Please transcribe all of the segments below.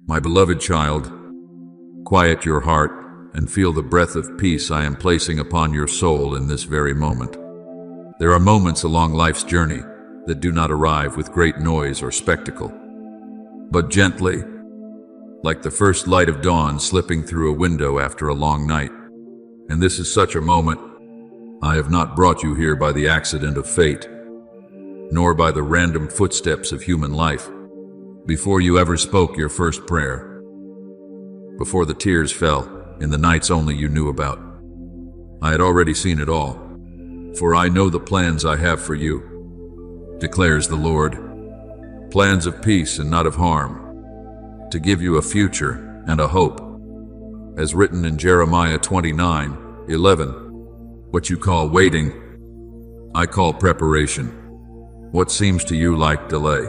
My beloved child, quiet your heart and feel the breath of peace I am placing upon your soul in this very moment. There are moments along life's journey that do not arrive with great noise or spectacle, but gently, like the first light of dawn slipping through a window after a long night. And this is such a moment. I have not brought you here by the accident of fate, nor by the random footsteps of human life. Before you ever spoke your first prayer, before the tears fell in the nights only you knew about, I had already seen it all. For I know the plans I have for you, declares the Lord, plans of peace and not of harm, to give you a future and a hope. As written in Jeremiah 29:11, what you call waiting, I call preparation. What seems to you like delay,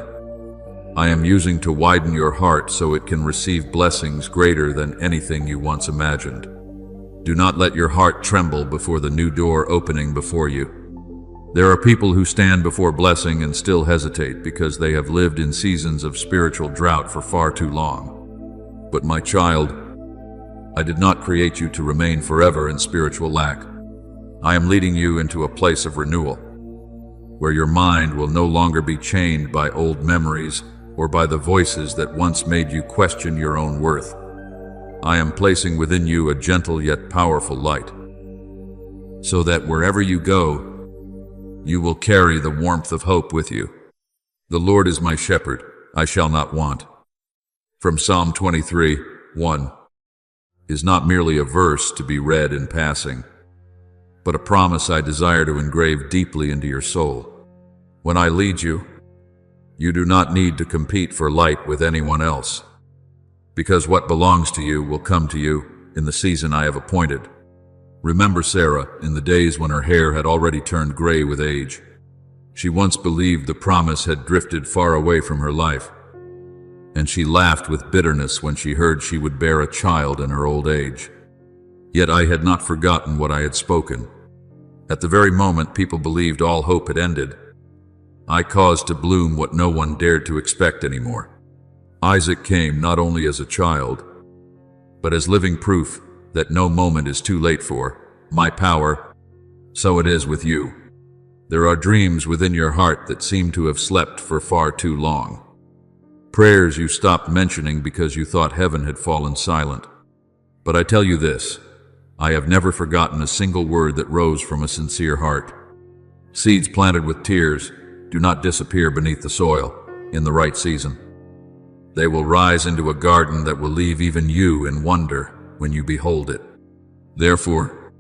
I am using to widen your heart so it can receive blessings greater than anything you once imagined. Do not let your heart tremble before the new door opening before you. There are people who stand before blessing and still hesitate because they have lived in seasons of spiritual drought for far too long. But my child, I did not create you to remain forever in spiritual lack. I am leading you into a place of renewal, where your mind will no longer be chained by old memories or by the voices that once made you question your own worth. I am placing within you a gentle yet powerful light, so that wherever you go, you will carry the warmth of hope with you. The Lord is my shepherd, I shall not want. From Psalm 23:1 is not merely a verse to be read in passing, but a promise I desire to engrave deeply into your soul. When I lead you, you do not need to compete for light with anyone else, because what belongs to you will come to you in the season I have appointed. Remember Sarah in the days when her hair had already turned gray with age. She once believed the promise had drifted far away from her life, and she laughed with bitterness when she heard she would bear a child in her old age. Yet I had not forgotten what I had spoken. At the very moment people believed all hope had ended, I caused to bloom what no one dared to expect anymore. Isaac came not only as a child, but as living proof that no moment is too late for my power. So it is with you. There are dreams within your heart that seem to have slept for far too long. Prayers you stopped mentioning because you thought heaven had fallen silent. But I tell you this, I have never forgotten a single word that rose from a sincere heart. Seeds planted with tears do not disappear beneath the soil in the right season. They will rise into a garden that will leave even you in wonder when you behold it. Therefore,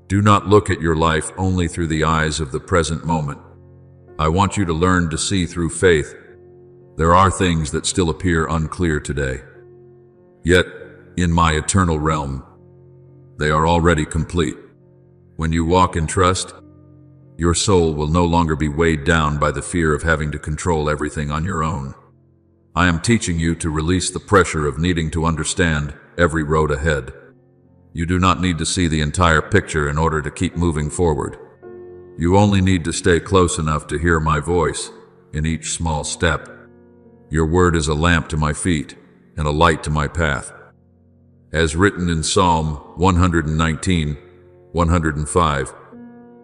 do not look at your life only through the eyes of the present moment. I want you to learn to see through faith. There are things that still appear unclear today. Yet, in my eternal realm, they are already complete. When you walk in trust, your soul will no longer be weighed down by the fear of having to control everything on your own. I am teaching you to release the pressure of needing to understand every road ahead. You do not need to see the entire picture in order to keep moving forward. You only need to stay close enough to hear my voice in each small step. Your word is a lamp to my feet and a light to my path. As written in Psalm 119:105,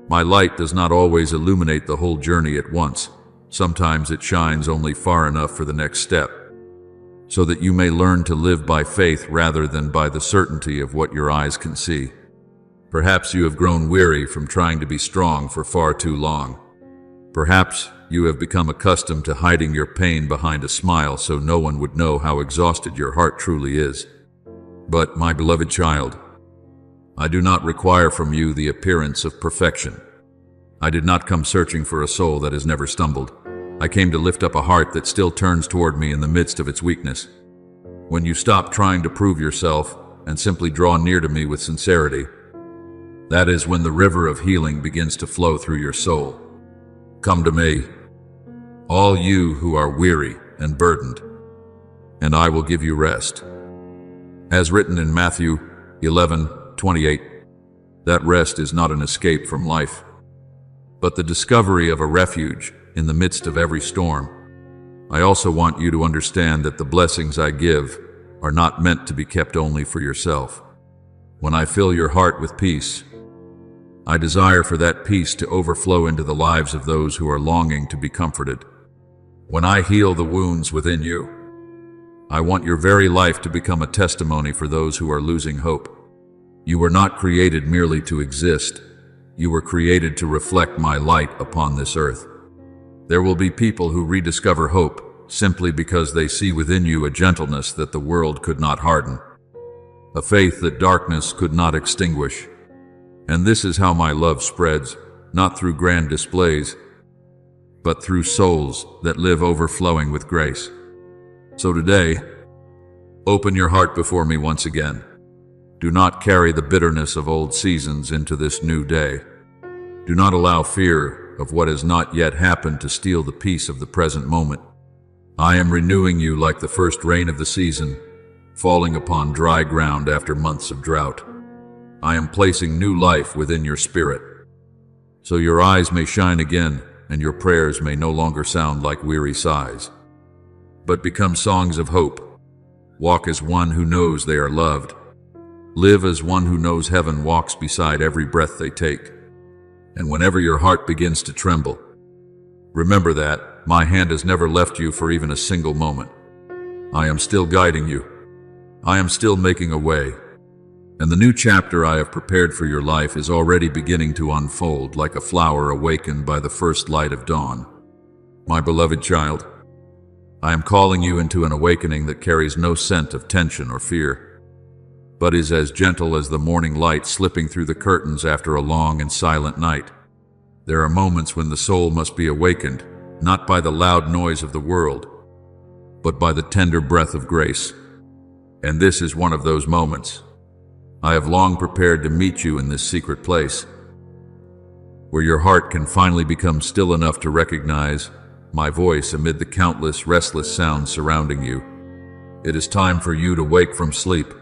my light does not always illuminate the whole journey at once. Sometimes it shines only far enough for the next step, so that you may learn to live by faith rather than by the certainty of what your eyes can see. Perhaps you have grown weary from trying to be strong for far too long. Perhaps you have become accustomed to hiding your pain behind a smile so no one would know how exhausted your heart truly is. But, my beloved child, I do not require from you the appearance of perfection. I did not come searching for a soul that has never stumbled. I came to lift up a heart that still turns toward me in the midst of its weakness. When you stop trying to prove yourself and simply draw near to me with sincerity, that is when the river of healing begins to flow through your soul. Come to me, all you who are weary and burdened, and I will give you rest. As written in Matthew 11:28, that rest is not an escape from life, but the discovery of a refuge in the midst of every storm. I also want you to understand that the blessings I give are not meant to be kept only for yourself. When I fill your heart with peace, I desire for that peace to overflow into the lives of those who are longing to be comforted. When I heal the wounds within you, I want your very life to become a testimony for those who are losing hope. You were not created merely to exist. You were created to reflect my light upon this earth. There will be people who rediscover hope simply because they see within you a gentleness that the world could not harden, a faith that darkness could not extinguish. And this is how my love spreads, not through grand displays, but through souls that live overflowing with grace. So today, open your heart before me once again. Do not carry the bitterness of old seasons into this new day. Do not allow fear of what has not yet happened to steal the peace of the present moment. I am renewing you like the first rain of the season, falling upon dry ground after months of drought. I am placing new life within your spirit, so your eyes may shine again and your prayers may no longer sound like weary sighs, but become songs of hope. Walk as one who knows they are loved. Live as one who knows heaven walks beside every breath they take. And whenever your heart begins to tremble, remember that my hand has never left you for even a single moment. I am still guiding you. I am still making a way. And the new chapter I have prepared for your life is already beginning to unfold like a flower awakened by the first light of dawn. My beloved child, I am calling you into an awakening that carries no scent of tension or fear, but is as gentle as the morning light slipping through the curtains after a long and silent night. There are moments when the soul must be awakened, not by the loud noise of the world, but by the tender breath of grace. And this is one of those moments. I have long prepared to meet you in this secret place, where your heart can finally become still enough to recognize my voice amid the countless restless sounds surrounding you. It is time for you to wake from sleep.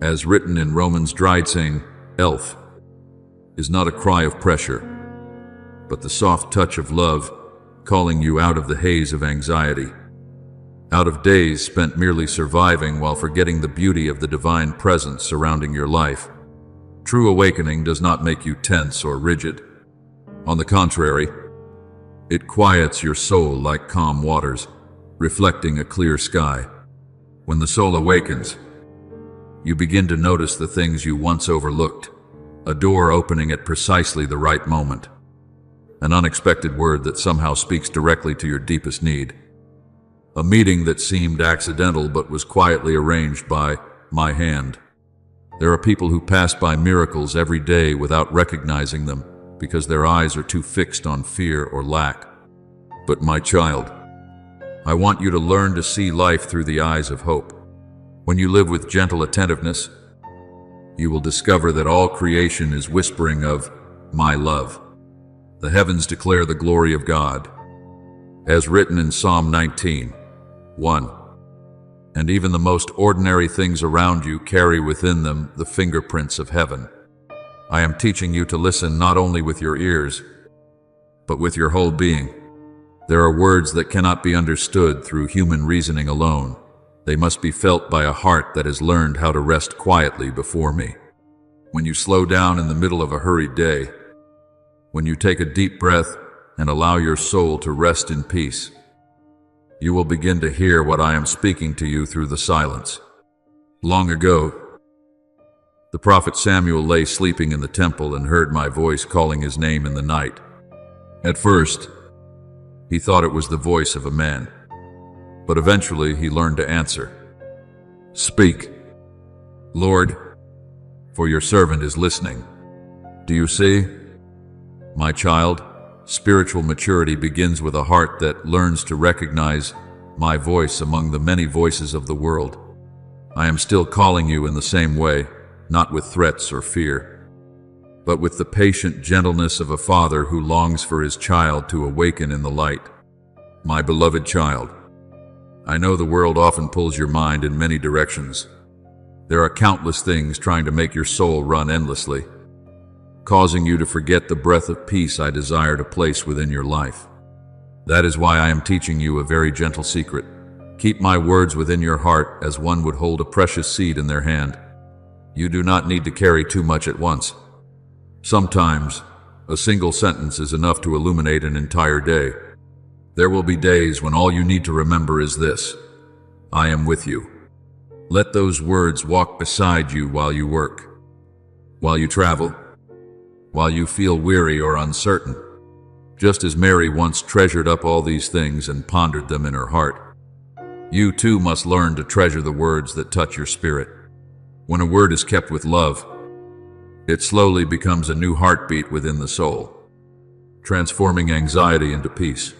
As written in Romans, dried saying, "Elf," is not a cry of pressure, but the soft touch of love calling you out of the haze of anxiety, out of days spent merely surviving while forgetting the beauty of the divine presence surrounding your life. True awakening does not make you tense or rigid. On the contrary, it quiets your soul like calm waters, reflecting a clear sky. When the soul awakens, you begin to notice the things you once overlooked, a door opening at precisely the right moment, an unexpected word that somehow speaks directly to your deepest need, a meeting that seemed accidental but was quietly arranged by my hand. There are people who pass by miracles every day without recognizing them because their eyes are too fixed on fear or lack. But my child, I want you to learn to see life through the eyes of hope. When you live with gentle attentiveness, you will discover that all creation is whispering of my love. The heavens declare the glory of God, as written in Psalm 19:1. And even the most ordinary things around you carry within them the fingerprints of heaven. I am teaching you to listen not only with your ears, but with your whole being. There are words that cannot be understood through human reasoning alone. They must be felt by a heart that has learned how to rest quietly before me. When you slow down in the middle of a hurried day, when you take a deep breath and allow your soul to rest in peace, you will begin to hear what I am speaking to you through the silence. Long ago, the prophet Samuel lay sleeping in the temple and heard my voice calling his name in the night. At first, he thought it was the voice of a man, but eventually he learned to answer, "Speak, Lord, for your servant is listening." Do you see? My child, spiritual maturity begins with a heart that learns to recognize my voice among the many voices of the world. I am still calling you in the same way, not with threats or fear, but with the patient gentleness of a father who longs for his child to awaken in the light. My beloved child, I know the world often pulls your mind in many directions. There are countless things trying to make your soul run endlessly, causing you to forget the breath of peace I desire to place within your life. That is why I am teaching you a very gentle secret. Keep my words within your heart as one would hold a precious seed in their hand. You do not need to carry too much at once. Sometimes, a single sentence is enough to illuminate an entire day. There will be days when all you need to remember is this: I am with you. Let those words walk beside you while you work, while you travel, while you feel weary or uncertain. Just as Mary once treasured up all these things and pondered them in her heart, you too must learn to treasure the words that touch your spirit. When a word is kept with love, it slowly becomes a new heartbeat within the soul, transforming anxiety into peace,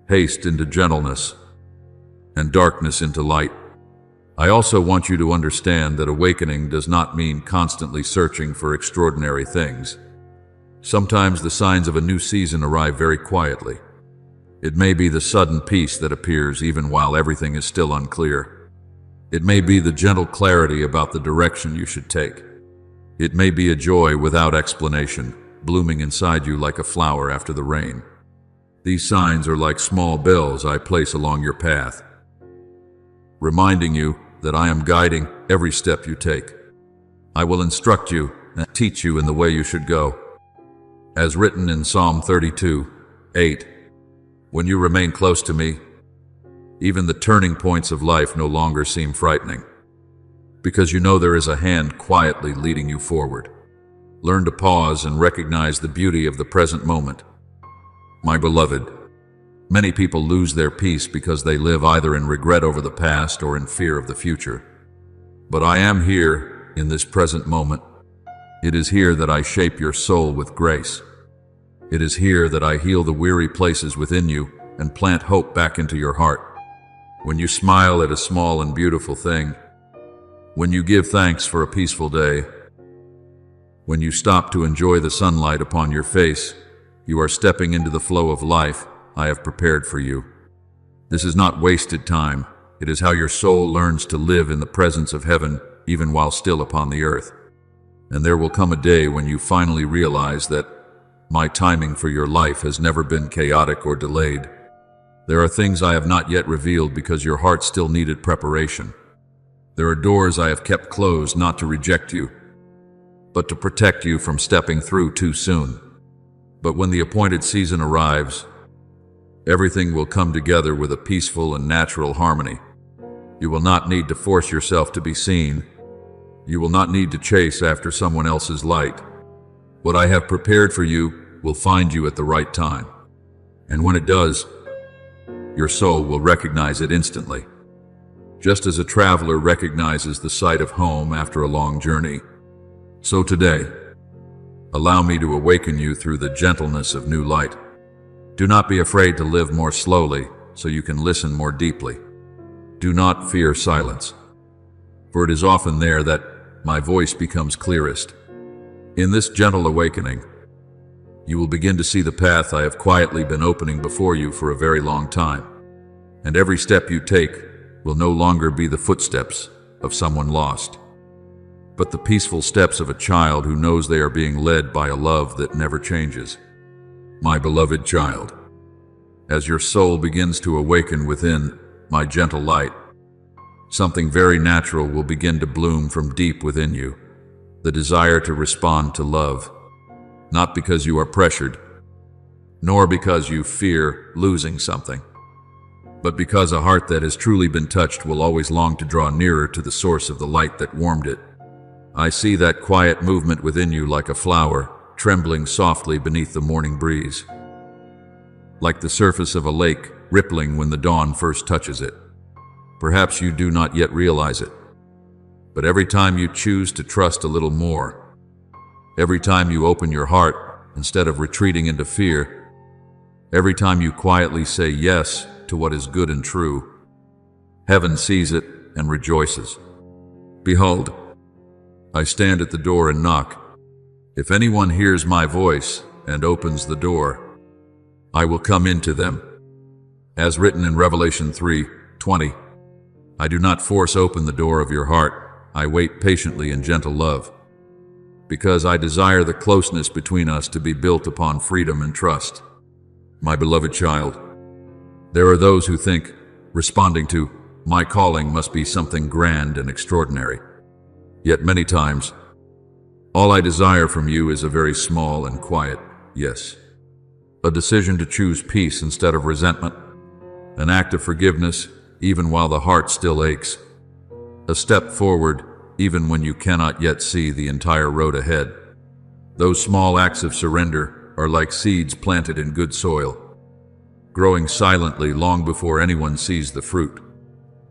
haste into gentleness, and darkness into light. I also want you to understand that awakening does not mean constantly searching for extraordinary things. Sometimes the signs of a new season arrive very quietly. It may be the sudden peace that appears even while everything is still unclear. It may be the gentle clarity about the direction you should take. It may be a joy without explanation, blooming inside you like a flower after the rain. These signs are like small bells I place along your path, reminding you that I am guiding every step you take. I will instruct you and teach you in the way you should go. As written in Psalm 32:8, when you remain close to me, even the turning points of life no longer seem frightening, because you know there is a hand quietly leading you forward. Learn to pause and recognize the beauty of the present moment. My beloved, many people lose their peace because they live either in regret over the past or in fear of the future. But I am here in this present moment. It is here that I shape your soul with grace. It is here that I heal the weary places within you and plant hope back into your heart. When you smile at a small and beautiful thing, when you give thanks for a peaceful day, when you stop to enjoy the sunlight upon your face, you are stepping into the flow of life I have prepared for you. This is not wasted time. It is how your soul learns to live in the presence of heaven even while still upon the earth. And there will come a day when you finally realize that my timing for your life has never been chaotic or delayed. There are things I have not yet revealed because your heart still needed preparation. There are doors I have kept closed not to reject you, but to protect you from stepping through too soon. But when the appointed season arrives, everything will come together with a peaceful and natural harmony. You will not need to force yourself to be seen. You will not need to chase after someone else's light. What I have prepared for you will find you at the right time. And when it does, your soul will recognize it instantly. Just as a traveler recognizes the sight of home after a long journey, so today, allow me to awaken you through the gentleness of new light. Do not be afraid to live more slowly so you can listen more deeply. Do not fear silence, for it is often there that my voice becomes clearest. In this gentle awakening, you will begin to see the path I have quietly been opening before you for a very long time. And every step you take will no longer be the footsteps of someone lost, but the peaceful steps of a child who knows they are being led by a love that never changes. My beloved child, as your soul begins to awaken within my gentle light, something very natural will begin to bloom from deep within you, the desire to respond to love. Not because you are pressured, nor because you fear losing something, but because a heart that has truly been touched will always long to draw nearer to the source of the light that warmed it. I see that quiet movement within you like a flower trembling softly beneath the morning breeze, like the surface of a lake rippling when the dawn first touches it. Perhaps you do not yet realize it, but every time you choose to trust a little more, every time you open your heart instead of retreating into fear, every time you quietly say yes to what is good and true, heaven sees it and rejoices. Behold, I stand at the door and knock. If anyone hears my voice and opens the door, I will come into them. As written in Revelation 3:20, I do not force open the door of your heart. I wait patiently in gentle love, because I desire the closeness between us to be built upon freedom and trust. My beloved child, there are those who think responding to, "My calling must be something grand and extraordinary." Yet many times, all I desire from you is a very small and quiet yes. A decision to choose peace instead of resentment, an act of forgiveness even while the heart still aches, a step forward even when you cannot yet see the entire road ahead. Those small acts of surrender are like seeds planted in good soil, growing silently long before anyone sees the fruit.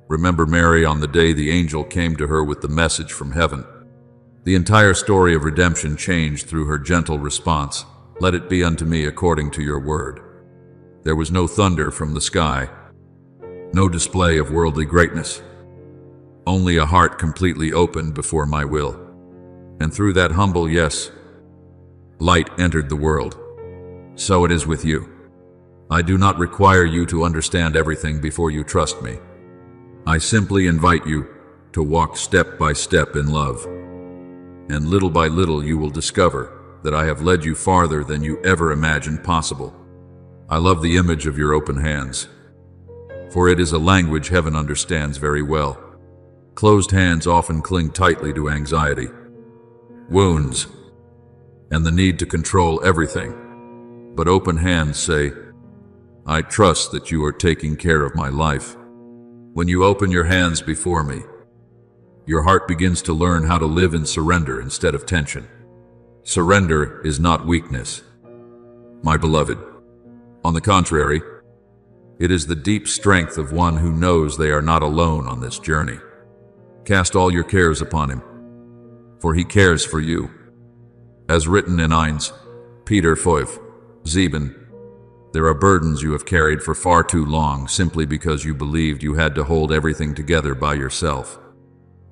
Remember Mary on the day the angel came to her with the message from heaven. The entire story of redemption changed through her gentle response, "Let it be unto me according to your word." There was no thunder from the sky, no display of worldly greatness, only a heart completely opened before my will. And through that humble yes, light entered the world. So it is with you. I do not require you to understand everything before you trust me. I simply invite you to walk step by step in love. And little by little you will discover that I have led you farther than you ever imagined possible. I love the image of your open hands, for it is a language heaven understands very well. Closed hands often cling tightly to anxiety, wounds, and the need to control everything. But open hands say, "I trust that you are taking care of my life." When you open your hands before me, your heart begins to learn how to live in surrender instead of tension. Surrender is not weakness, my beloved. On the contrary, it is the deep strength of one who knows they are not alone on this journey. Cast all your cares upon him, for he cares for you. As written in 1 Peter 5:7, there are burdens you have carried for far too long simply because you believed you had to hold everything together by yourself.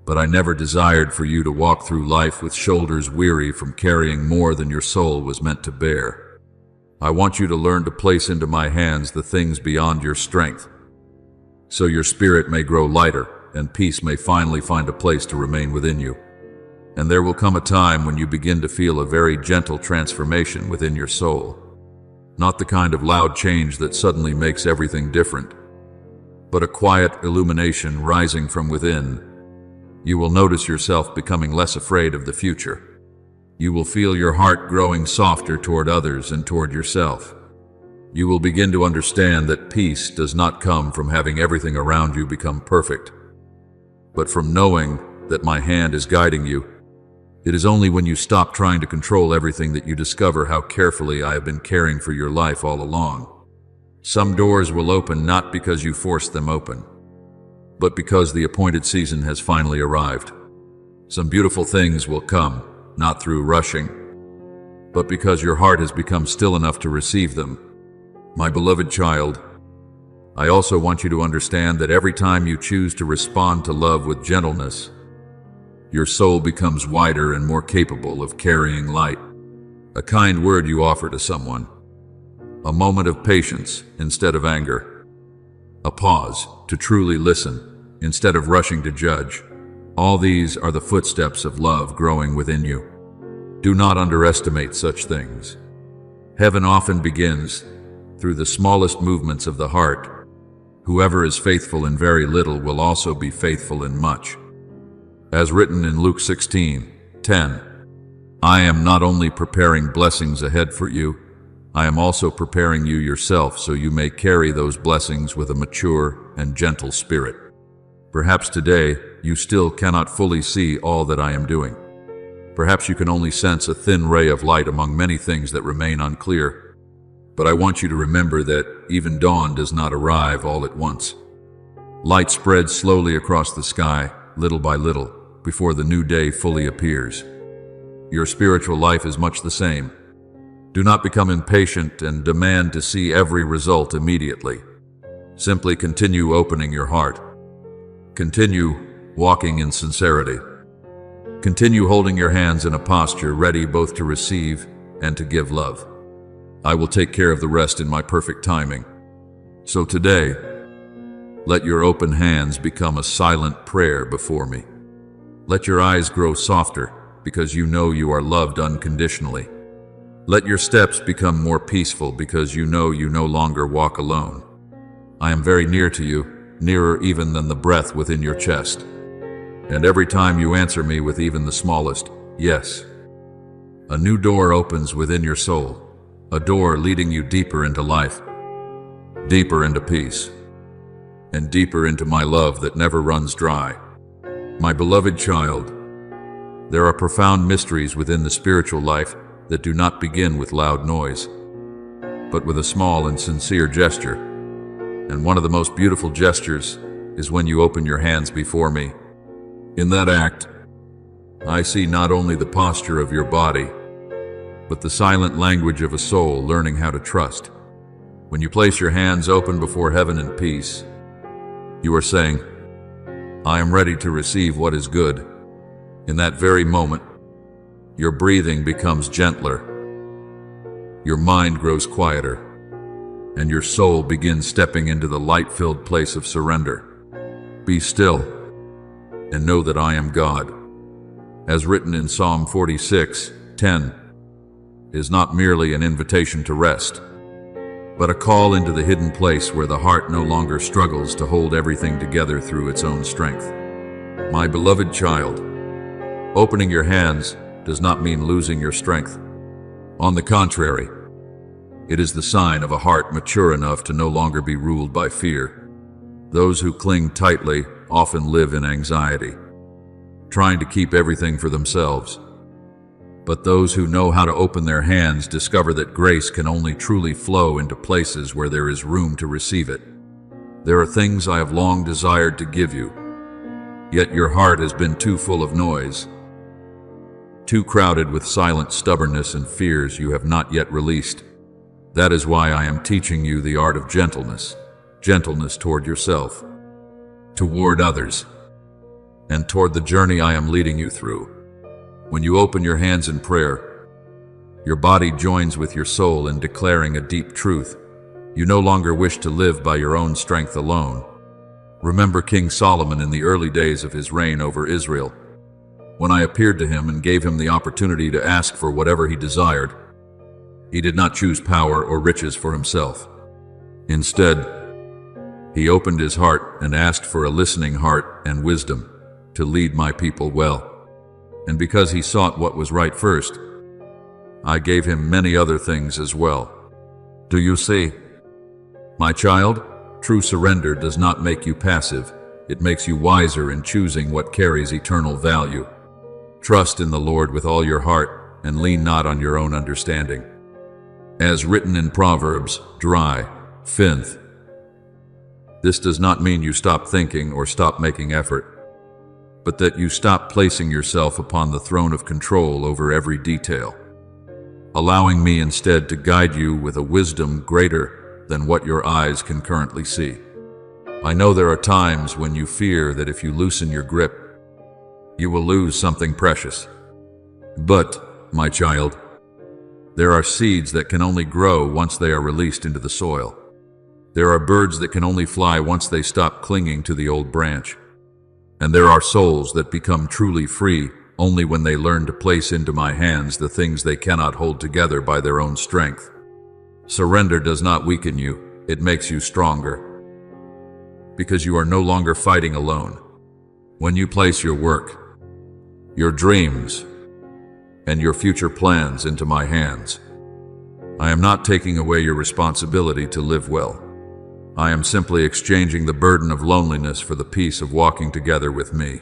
But I never desired for you to walk through life with shoulders weary from carrying more than your soul was meant to bear. I want you to learn to place into my hands the things beyond your strength, so your spirit may grow lighter and peace may finally find a place to remain within you. And there will come a time when you begin to feel a very gentle transformation within your soul. Not the kind of loud change that suddenly makes everything different, but a quiet illumination rising from within. You will notice yourself becoming less afraid of the future. You will feel your heart growing softer toward others and toward yourself. You will begin to understand that peace does not come from having everything around you become perfect, but from knowing that my hand is guiding you. It is only when you stop trying to control everything that you discover how carefully I have been caring for your life all along. Some doors will open not because you forced them open, but because the appointed season has finally arrived. Some beautiful things will come, not through rushing, but because your heart has become still enough to receive them. My beloved child, I also want you to understand that every time you choose to respond to love with gentleness, your soul becomes wider and more capable of carrying light. A kind word you offer to someone, a moment of patience instead of anger, a pause to truly listen instead of rushing to judge. All these are the footsteps of love growing within you. Do not underestimate such things. Heaven often begins through the smallest movements of the heart. Whoever is faithful in very little will also be faithful in much. As written in Luke 16:10, I am not only preparing blessings ahead for you, I am also preparing you yourself so you may carry those blessings with a mature and gentle spirit. Perhaps today you still cannot fully see all that I am doing. Perhaps you can only sense a thin ray of light among many things that remain unclear. But I want you to remember that even dawn does not arrive all at once. Light spreads slowly across the sky, little by little, before the new day fully appears. Your spiritual life is much the same. Do not become impatient and demand to see every result immediately. Simply continue opening your heart. Continue walking in sincerity. Continue holding your hands in a posture ready both to receive and to give love. I will take care of the rest in my perfect timing. So today, let your open hands become a silent prayer before me. Let your eyes grow softer because you know you are loved unconditionally. Let your steps become more peaceful because you know you no longer walk alone. I am very near to you, nearer even than the breath within your chest. And every time you answer me with even the smallest yes, a new door opens within your soul, a door leading you deeper into life, deeper into peace, and deeper into my love that never runs dry. My beloved child, there are profound mysteries within the spiritual life that do not begin with loud noise, but with a small and sincere gesture. And one of the most beautiful gestures is when you open your hands before me. In that act, I see not only the posture of your body, but the silent language of a soul learning how to trust. When you place your hands open before heaven in peace, you are saying, I am ready to receive what is good. In that very moment, your breathing becomes gentler, your mind grows quieter, and your soul begins stepping into the light-filled place of surrender. Be still and know that I am God. As written in Psalm 46:10, is not merely an invitation to rest, but a call into the hidden place where the heart no longer struggles to hold everything together through its own strength. My beloved child, opening your hands does not mean losing your strength. On the contrary, it is the sign of a heart mature enough to no longer be ruled by fear. Those who cling tightly often live in anxiety, trying to keep everything for themselves. But those who know how to open their hands discover that grace can only truly flow into places where there is room to receive it. There are things I have long desired to give you, yet your heart has been too full of noise, too crowded with silent stubbornness and fears you have not yet released. That is why I am teaching you the art of gentleness, gentleness toward yourself, toward others, and toward the journey I am leading you through. When you open your hands in prayer, your body joins with your soul in declaring a deep truth. You no longer wish to live by your own strength alone. Remember King Solomon in the early days of his reign over Israel. When I appeared to him and gave him the opportunity to ask for whatever he desired, he did not choose power or riches for himself. Instead, he opened his heart and asked for a listening heart and wisdom to lead my people well. And because he sought what was right first, I gave him many other things as well. Do you see? My child, true surrender does not make you passive. It makes you wiser in choosing what carries eternal value. Trust in the Lord with all your heart and lean not on your own understanding. As written in Proverbs, dry, finth. This does not mean you stop thinking or stop making effort, but that you stop placing yourself upon the throne of control over every detail, allowing me instead to guide you with a wisdom greater than what your eyes can currently see. I know there are times when you fear that if you loosen your grip, you will lose something precious. But, my child, there are seeds that can only grow once they are released into the soil. There are birds that can only fly once they stop clinging to the old branch. And there are souls that become truly free only when they learn to place into my hands the things they cannot hold together by their own strength. Surrender does not weaken you, it makes you stronger, because you are no longer fighting alone. When you place your work, your dreams, and your future plans into my hands, I am not taking away your responsibility to live well. I am simply exchanging the burden of loneliness for the peace of walking together with me.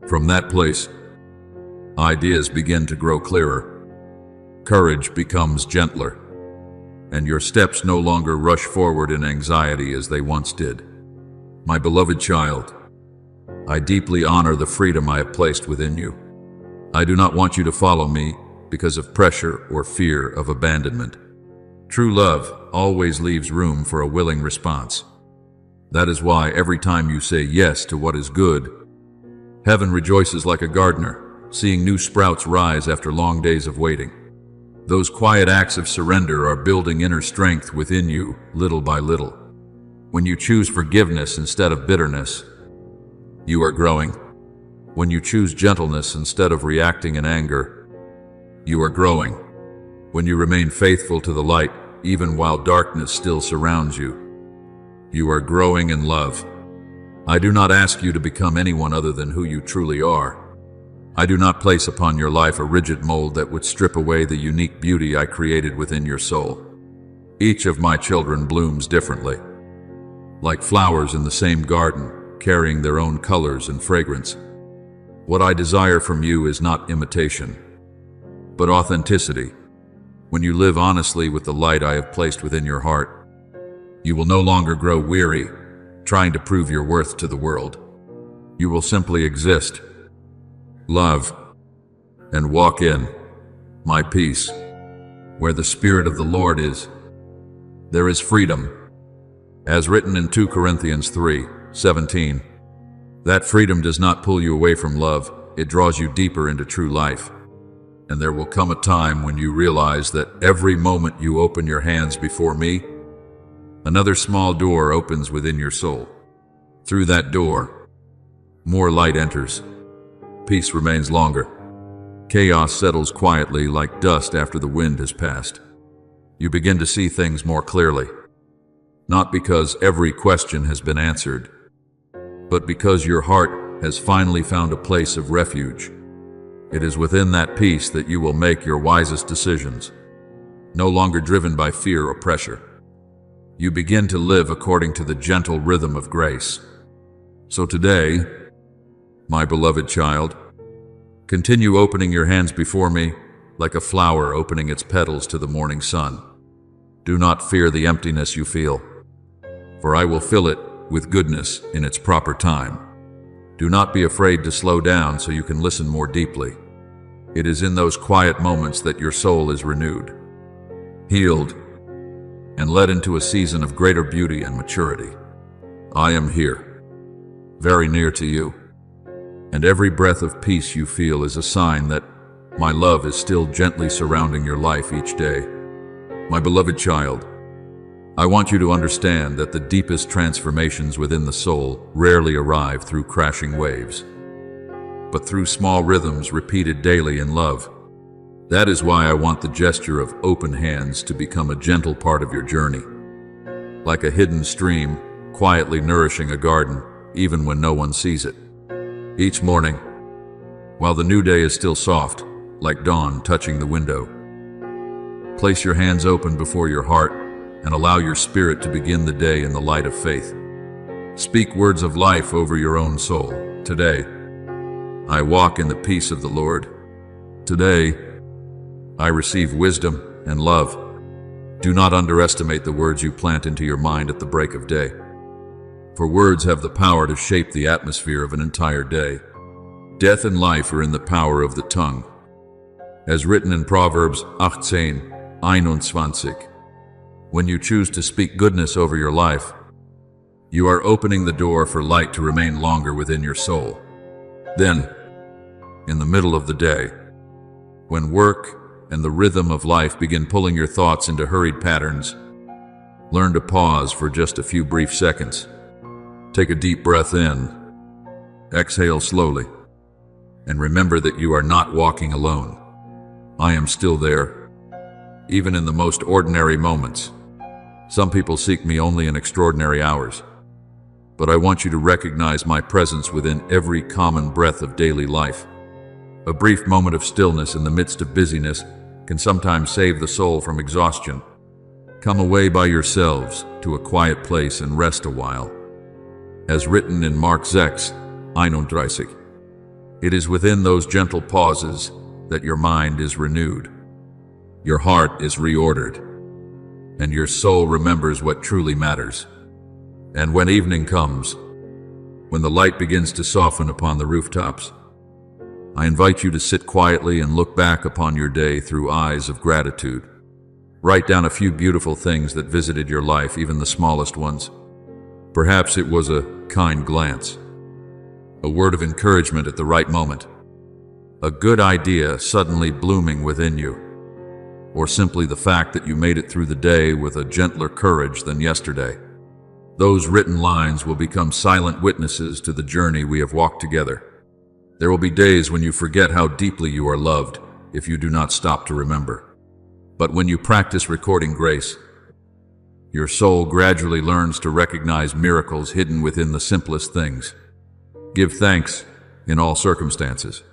From that place, ideas begin to grow clearer, courage becomes gentler, and your steps no longer rush forward in anxiety as they once did. My beloved child, I deeply honor the freedom I have placed within you. I do not want you to follow me because of pressure or fear of abandonment. True love always leaves room for a willing response. That is why every time you say yes to what is good, heaven rejoices like a gardener, seeing new sprouts rise after long days of waiting. Those quiet acts of surrender are building inner strength within you, little by little. When you choose forgiveness instead of bitterness, you are growing. When you choose gentleness instead of reacting in anger, you are growing. When you remain faithful to the light, even while darkness still surrounds you, you are growing in love. I do not ask you to become anyone other than who you truly are. I do not place upon your life a rigid mold that would strip away the unique beauty I created within your soul. Each of my children blooms differently, like flowers in the same garden, carrying their own colors and fragrance. What I desire from you is not imitation, but authenticity. When you live honestly with the light I have placed within your heart, you will no longer grow weary, trying to prove your worth to the world. You will simply exist, love, and walk in my peace. Where the Spirit of the Lord is, there is freedom. As written in 2 Corinthians 3:17, that freedom does not pull you away from love, it draws you deeper into true life. And there will come a time when you realize that every moment you open your hands before me, another small door opens within your soul. Through that door, more light enters. Peace remains longer. Chaos settles quietly like dust after the wind has passed. You begin to see things more clearly, not because every question has been answered, but because your heart has finally found a place of refuge. It is within that peace that you will make your wisest decisions, no longer driven by fear or pressure. You begin to live according to the gentle rhythm of grace. So today, my beloved child, continue opening your hands before me like a flower opening its petals to the morning sun. Do not fear the emptiness you feel, for I will fill it with goodness in its proper time. Do not be afraid to slow down so you can listen more deeply. It is in those quiet moments that your soul is renewed, healed, and led into a season of greater beauty and maturity. I am here, very near to you, and every breath of peace you feel is a sign that my love is still gently surrounding your life each day. My beloved child, I want you to understand that the deepest transformations within the soul rarely arrive through crashing waves, but through small rhythms repeated daily in love. That is why I want the gesture of open hands to become a gentle part of your journey, like a hidden stream quietly nourishing a garden, even when no one sees it. Each morning, while the new day is still soft, like dawn touching the window, place your hands open before your heart and allow your spirit to begin the day in the light of faith. Speak words of life over your own soul. Today, I walk in the peace of the Lord. Today, I receive wisdom and love. Do not underestimate the words you plant into your mind at the break of day, for words have the power to shape the atmosphere of an entire day. Death and life are in the power of the tongue. As written in Proverbs 18:21, when you choose to speak goodness over your life, you are opening the door for light to remain longer within your soul. Then, in the middle of the day, when work and the rhythm of life begin pulling your thoughts into hurried patterns, learn to pause for just a few brief seconds. Take a deep breath in, exhale slowly, and remember that you are not walking alone. I am still there, even in the most ordinary moments. Some people seek me only in extraordinary hours, but I want you to recognize my presence within every common breath of daily life. A brief moment of stillness in the midst of busyness can sometimes save the soul from exhaustion. Come away by yourselves to a quiet place and rest a while. As written in Mark 6:31, it is within those gentle pauses that your mind is renewed, your heart is reordered, and your soul remembers what truly matters. And when evening comes, when the light begins to soften upon the rooftops, I invite you to sit quietly and look back upon your day through eyes of gratitude. Write down a few beautiful things that visited your life, even the smallest ones. Perhaps it was a kind glance, a word of encouragement at the right moment, a good idea suddenly blooming within you, or simply the fact that you made it through the day with a gentler courage than yesterday. Those written lines will become silent witnesses to the journey we have walked together. There will be days when you forget how deeply you are loved if you do not stop to remember. But when you practice recording grace, Your soul gradually learns to recognize miracles hidden within the simplest things. Give thanks in all circumstances.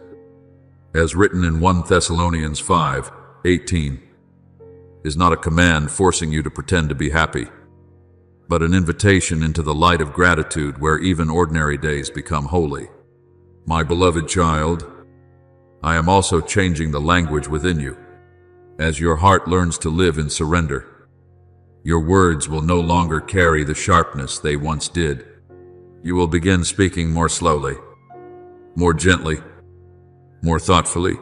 As written in 1 Thessalonians 5:18, is not a command forcing you to pretend to be happy, but an invitation into the light of gratitude where even ordinary days become holy. My beloved child, I am also changing the language within you. As your heart learns to live in surrender, your words will no longer carry the sharpness they once did. You will begin speaking more slowly, more gently, more thoughtfully.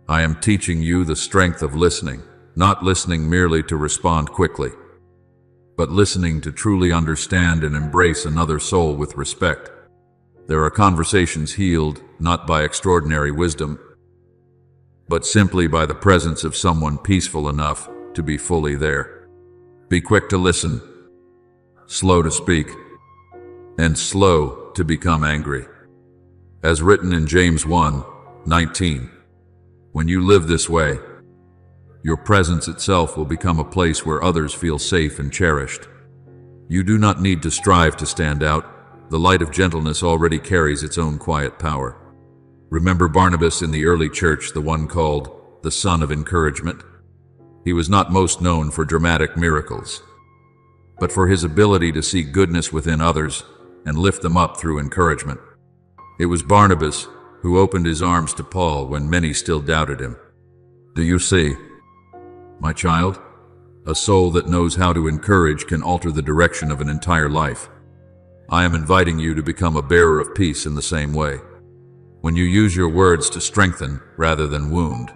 I am teaching you the strength of listening, not listening merely to respond quickly, but listening to truly understand and embrace another soul with respect. There are conversations healed not by extraordinary wisdom, but simply by the presence of someone peaceful enough to be fully there. Be quick to listen, slow to speak, and slow to become angry. As written in James 1:19, when you live this way, your presence itself will become a place where others feel safe and cherished. You do not need to strive to stand out. The light of gentleness already carries its own quiet power. Remember Barnabas in the early church, the one called the son of encouragement? He was not most known for dramatic miracles, but for his ability to see goodness within others and lift them up through encouragement. It was Barnabas who opened his arms to Paul when many still doubted him. Do you see, my child? A soul that knows how to encourage can alter the direction of an entire life. I am inviting you to become a bearer of peace in the same way. When you use your words to strengthen rather than wound,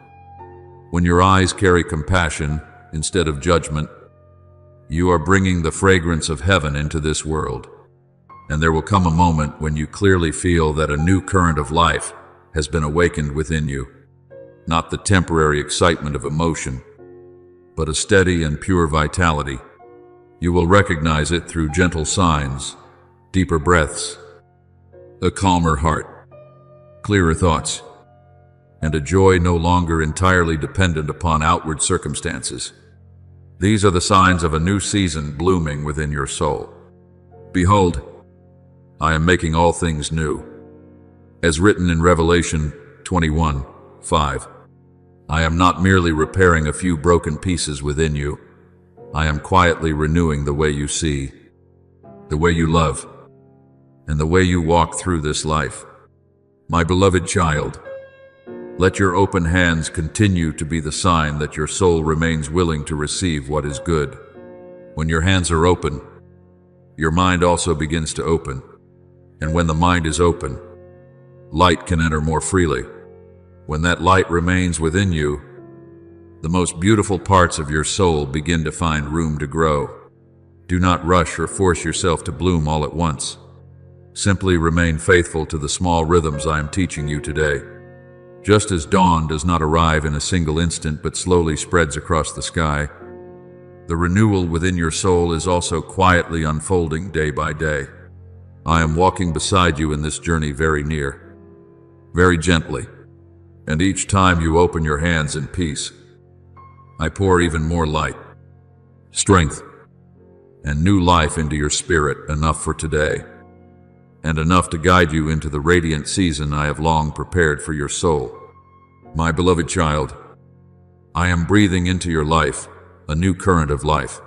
when your eyes carry compassion instead of judgment, you are bringing the fragrance of heaven into this world. And there will come a moment when you clearly feel that a new current of life has been awakened within you. Not the temporary excitement of emotion, but a steady and pure vitality. You will recognize it through gentle signs, deeper breaths, a calmer heart, clearer thoughts, and a joy no longer entirely dependent upon outward circumstances. These are the signs of a new season blooming within your soul. Behold, I am making all things new. As written in Revelation 21:5, I am not merely repairing a few broken pieces within you. I am quietly renewing the way you see, the way you love, and the way you walk through this life. My beloved child, let your open hands continue to be the sign that your soul remains willing to receive what is good. When your hands are open, your mind also begins to open. And when the mind is open, light can enter more freely. When that light remains within you, the most beautiful parts of your soul begin to find room to grow. Do not rush or force yourself to bloom all at once. Simply remain faithful to the small rhythms I am teaching you today. Just as dawn does not arrive in a single instant but slowly spreads across the sky, the renewal within your soul is also quietly unfolding day by day. I am walking beside you in this journey very near, very gently, and each time you open your hands in peace, I pour even more light, strength, and new life into your spirit, enough for today, and enough to guide you into the radiant season I have long prepared for your soul. My beloved child, I am breathing into your life a new current of life,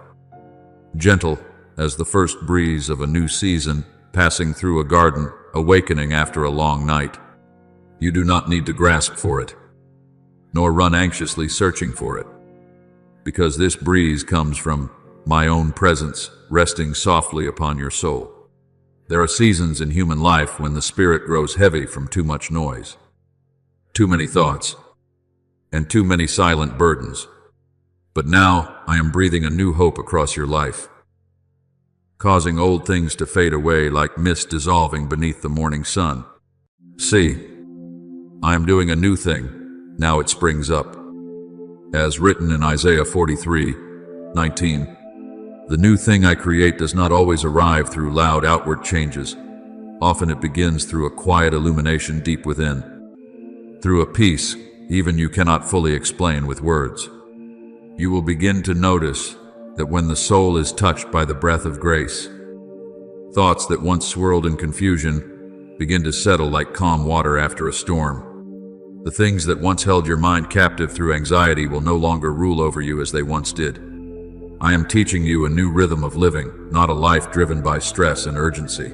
gentle as the first breeze of a new season passing through a garden, awakening after a long night. You do not need to grasp for it, nor run anxiously searching for it, because this breeze comes from my own presence resting softly upon your soul. There are seasons in human life when the spirit grows heavy from too much noise, too many thoughts, and too many silent burdens. But now I am breathing a new hope across your life, causing old things to fade away like mist dissolving beneath the morning sun. See, I am doing a new thing, now it springs up. As written in Isaiah 43:19, the new thing I create does not always arrive through loud outward changes. Often it begins through a quiet illumination deep within, through a peace even you cannot fully explain with words. You will begin to notice that when the soul is touched by the breath of grace, thoughts that once swirled in confusion begin to settle like calm water after a storm. The things that once held your mind captive through anxiety will no longer rule over you as they once did. I am teaching you a new rhythm of living, not a life driven by stress and urgency,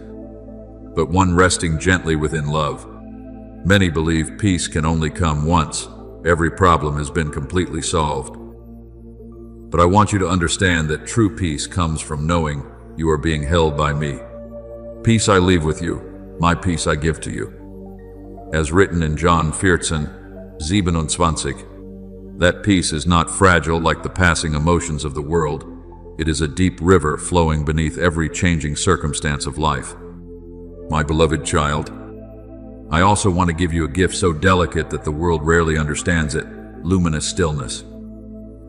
but one resting gently within love. Many believe peace can only come once every problem has been completely solved. But I want you to understand that true peace comes from knowing you are being held by me. Peace I leave with you, my peace I give to you. As written in John 14:27, that peace is not fragile like the passing emotions of the world. It is a deep river flowing beneath every changing circumstance of life. My beloved child, I also want to give you a gift so delicate that the world rarely understands it: luminous stillness.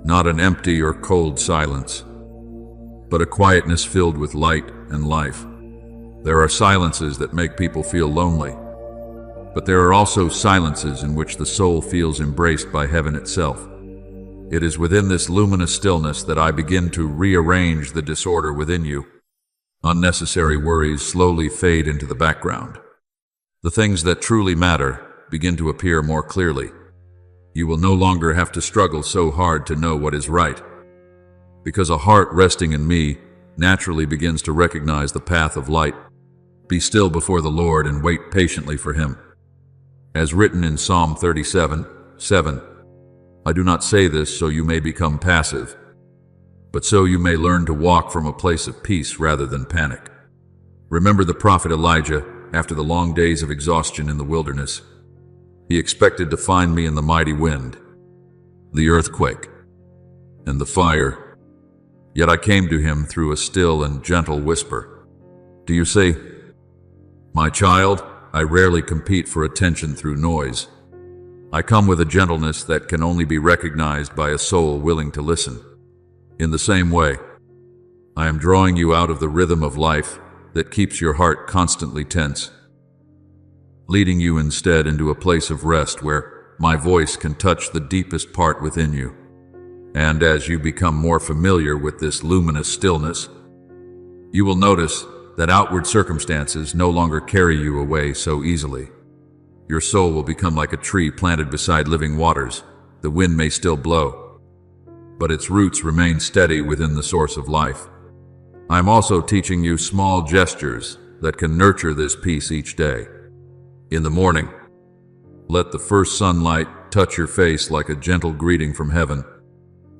Not an empty or cold silence, but a quietness filled with light and life. There are silences that make people feel lonely, but there are also silences in which the soul feels embraced by heaven itself. It is within this luminous stillness that I begin to rearrange the disorder within you. Unnecessary worries slowly fade into the background. The things that truly matter begin to appear more clearly. You will no longer have to struggle so hard to know what is right, because a heart resting in me naturally begins to recognize the path of light. Be still before the Lord and wait patiently for Him. As written in Psalm 37:7, I do not say this so you may become passive, but so you may learn to walk from a place of peace rather than panic. Remember the prophet Elijah after the long days of exhaustion in the wilderness. He expected to find me in the mighty wind, the earthquake, and the fire. Yet I came to him through a still and gentle whisper. Do you see? My child, I rarely compete for attention through noise. I come with a gentleness that can only be recognized by a soul willing to listen. In the same way, I am drawing you out of the rhythm of life that keeps your heart constantly tense, leading you instead into a place of rest where my voice can touch the deepest part within you. And as you become more familiar with this luminous stillness, you will notice that outward circumstances no longer carry you away so easily. Your soul will become like a tree planted beside living waters. The wind may still blow, but its roots remain steady within the source of life. I am also teaching you small gestures that can nurture this peace each day. In the morning, let the first sunlight touch your face like a gentle greeting from heaven.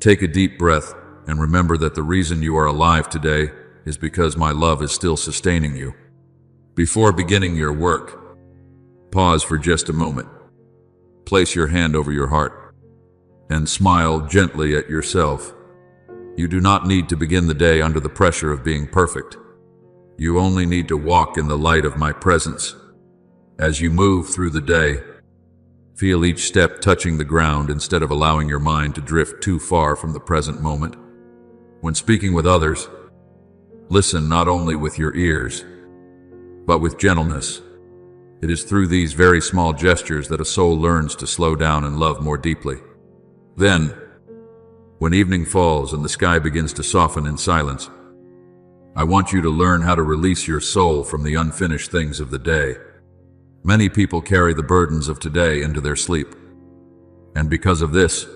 Take a deep breath and remember that the reason you are alive today is because my love is still sustaining you. Before beginning your work, pause for just a moment. Place your hand over your heart and smile gently at yourself. You do not need to begin the day under the pressure of being perfect. You only need to walk in the light of my presence. As you move through the day, feel each step touching the ground instead of allowing your mind to drift too far from the present moment. When speaking with others, listen not only with your ears, but with gentleness. It is through these very small gestures that a soul learns to slow down and love more deeply. Then, when evening falls and the sky begins to soften in silence, I want you to learn how to release your soul from the unfinished things of the day. Many people carry the burdens of today into their sleep, and because of this,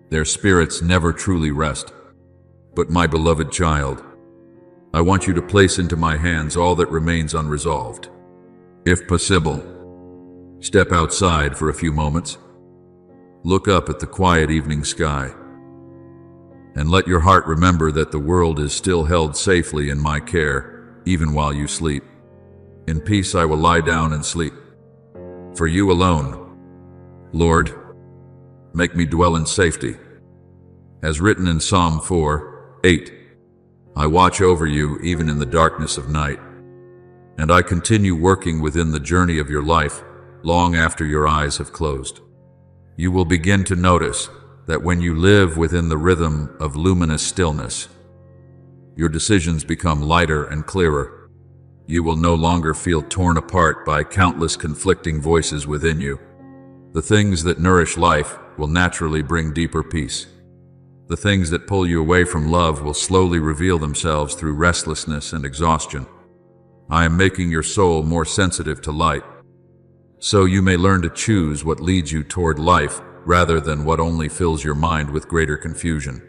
their spirits never truly rest. But my beloved child, I want you to place into my hands all that remains unresolved. If possible, step outside for a few moments. Look up at the quiet evening sky, and let your heart remember that the world is still held safely in my care, even while you sleep. In peace I will lie down and sleep. For you alone, Lord, make me dwell in safety. As written in Psalm 4:8, I watch over you even in the darkness of night, and I continue working within the journey of your life long after your eyes have closed. You will begin to notice that when you live within the rhythm of luminous stillness, your decisions become lighter and clearer. You will no longer feel torn apart by countless conflicting voices within you. The things that nourish life will naturally bring deeper peace. The things that pull you away from love will slowly reveal themselves through restlessness and exhaustion. I am making your soul more sensitive to light, so you may learn to choose what leads you toward life rather than what only fills your mind with greater confusion.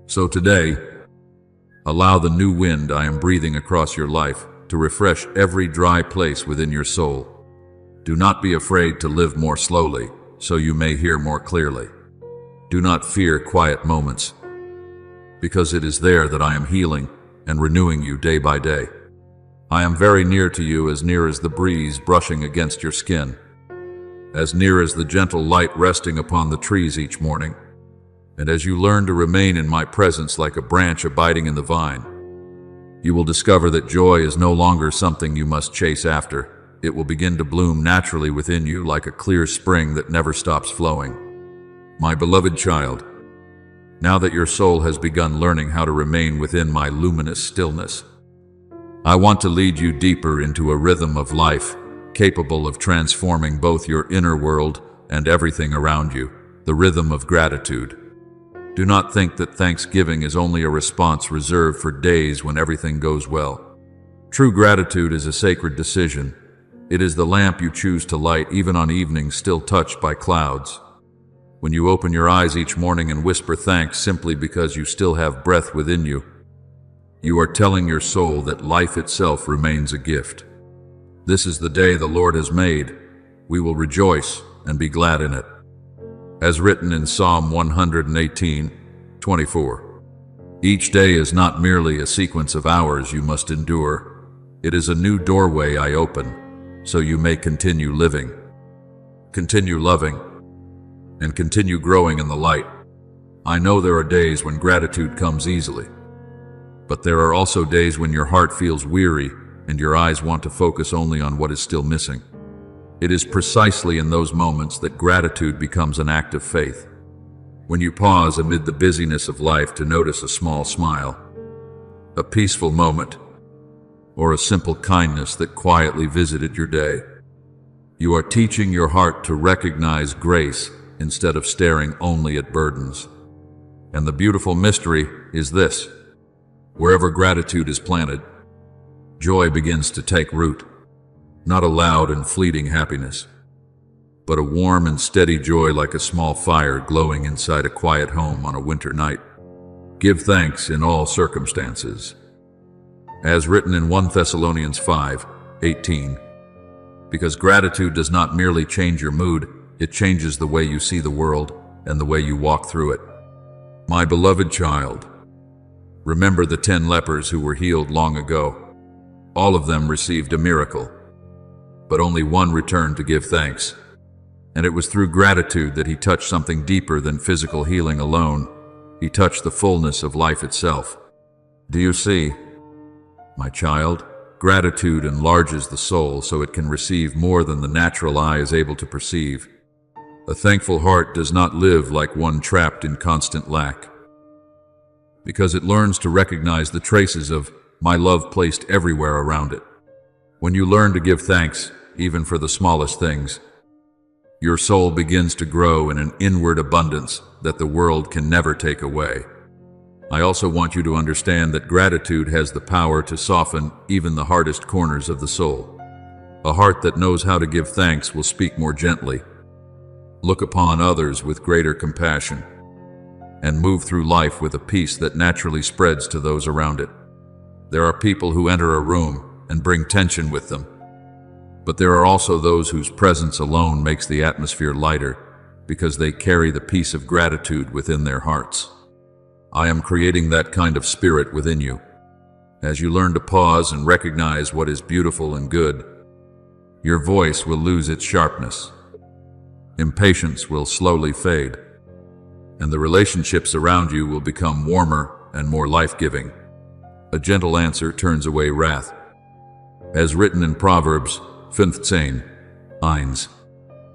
So today, allow the new wind I am breathing across your life to refresh every dry place within your soul. Do not be afraid to live more slowly, so you may hear more clearly. Do not fear quiet moments, because it is there that I am healing and renewing you day by day. I am very near to you, as near as the breeze brushing against your skin, as near as the gentle light resting upon the trees each morning. And as you learn to remain in my presence like a branch abiding in the vine, you will discover that joy is no longer something you must chase after. It will begin to bloom naturally within you like a clear spring that never stops flowing. My beloved child, now that your soul has begun learning how to remain within my luminous stillness, I want to lead you deeper into a rhythm of life, capable of transforming both your inner world and everything around you, the rhythm of gratitude. Do not think that thanksgiving is only a response reserved for days when everything goes well. True gratitude is a sacred decision. It is the lamp you choose to light even on evenings still touched by clouds. When you open your eyes each morning and whisper thanks simply because you still have breath within you, you are telling your soul that life itself remains a gift. This is the day the Lord has made. We will rejoice and be glad in it. As written in Psalm 118:24. Each day is not merely a sequence of hours you must endure. It is a new doorway I open, so you may continue living, continue loving, and continue growing in the light. I know there are days when gratitude comes easily, but there are also days when your heart feels weary and your eyes want to focus only on what is still missing. It is precisely in those moments that gratitude becomes an act of faith. When you pause amid the busyness of life to notice a small smile, a peaceful moment, or a simple kindness that quietly visited your day, you are teaching your heart to recognize grace instead of staring only at burdens. And the beautiful mystery is this: wherever gratitude is planted, joy begins to take root. Not a loud and fleeting happiness, but a warm and steady joy like a small fire glowing inside a quiet home on a winter night. Give thanks in all circumstances. As written in 1 Thessalonians 5:18, because gratitude does not merely change your mood, it changes the way you see the world and the way you walk through it. My beloved child, remember the 10 lepers who were healed long ago. All of them received a miracle, but only one returned to give thanks. And it was through gratitude that he touched something deeper than physical healing alone. He touched the fullness of life itself. Do you see, my child? Gratitude enlarges the soul so it can receive more than the natural eye is able to perceive. A thankful heart does not live like one trapped in constant lack, because it learns to recognize the traces of my love placed everywhere around it. When you learn to give thanks, even for the smallest things, your soul begins to grow in an inward abundance that the world can never take away. I also want you to understand that gratitude has the power to soften even the hardest corners of the soul. A heart that knows how to give thanks will speak more gently, look upon others with greater compassion, and move through life with a peace that naturally spreads to those around it. There are people who enter a room and bring tension with them, but there are also those whose presence alone makes the atmosphere lighter because they carry the peace of gratitude within their hearts. I am creating that kind of spirit within you. As you learn to pause and recognize what is beautiful and good, your voice will lose its sharpness. Impatience will slowly fade, and the relationships around you will become warmer and more life-giving. A gentle answer turns away wrath. As written in Proverbs 15:1,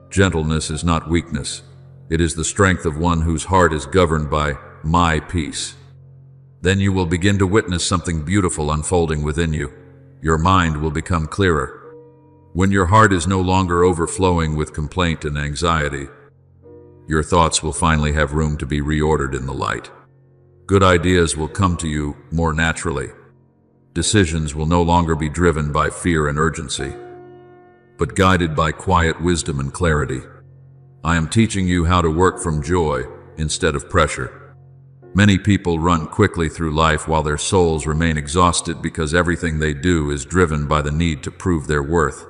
gentleness is not weakness. It is the strength of one whose heart is governed by my peace. Then you will begin to witness something beautiful unfolding within you. Your mind will become clearer. When your heart is no longer overflowing with complaint and anxiety, your thoughts will finally have room to be reordered in the light. Good ideas will come to you more naturally. Decisions will no longer be driven by fear and urgency, but guided by quiet wisdom and clarity. I am teaching you how to work from joy instead of pressure. Many people run quickly through life while their souls remain exhausted because everything they do is driven by the need to prove their worth.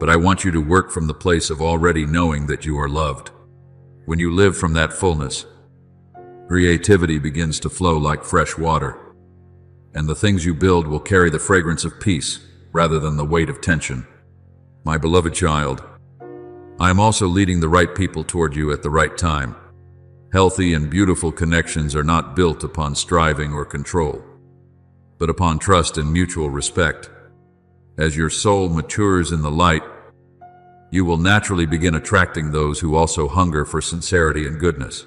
But I want you to work from the place of already knowing that you are loved. When you live from that fullness, creativity begins to flow like fresh water, and the things you build will carry the fragrance of peace rather than the weight of tension. My beloved child, I am also leading the right people toward you at the right time. Healthy and beautiful connections are not built upon striving or control, but upon trust and mutual respect. As your soul matures in the light, you will naturally begin attracting those who also hunger for sincerity and goodness.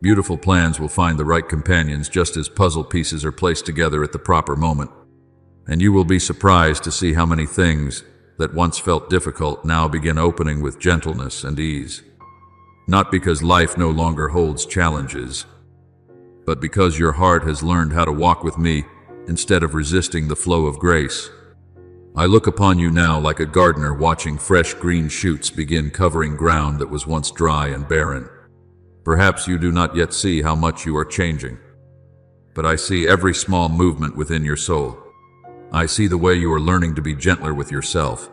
Beautiful plans will find the right companions just as puzzle pieces are placed together at the proper moment. And you will be surprised to see how many things that once felt difficult now begin opening with gentleness and ease. Not because life no longer holds challenges, but because your heart has learned how to walk with me instead of resisting the flow of grace. I look upon you now like a gardener watching fresh green shoots begin covering ground that was once dry and barren. Perhaps you do not yet see how much you are changing, but I see every small movement within your soul. I see the way you are learning to be gentler with yourself.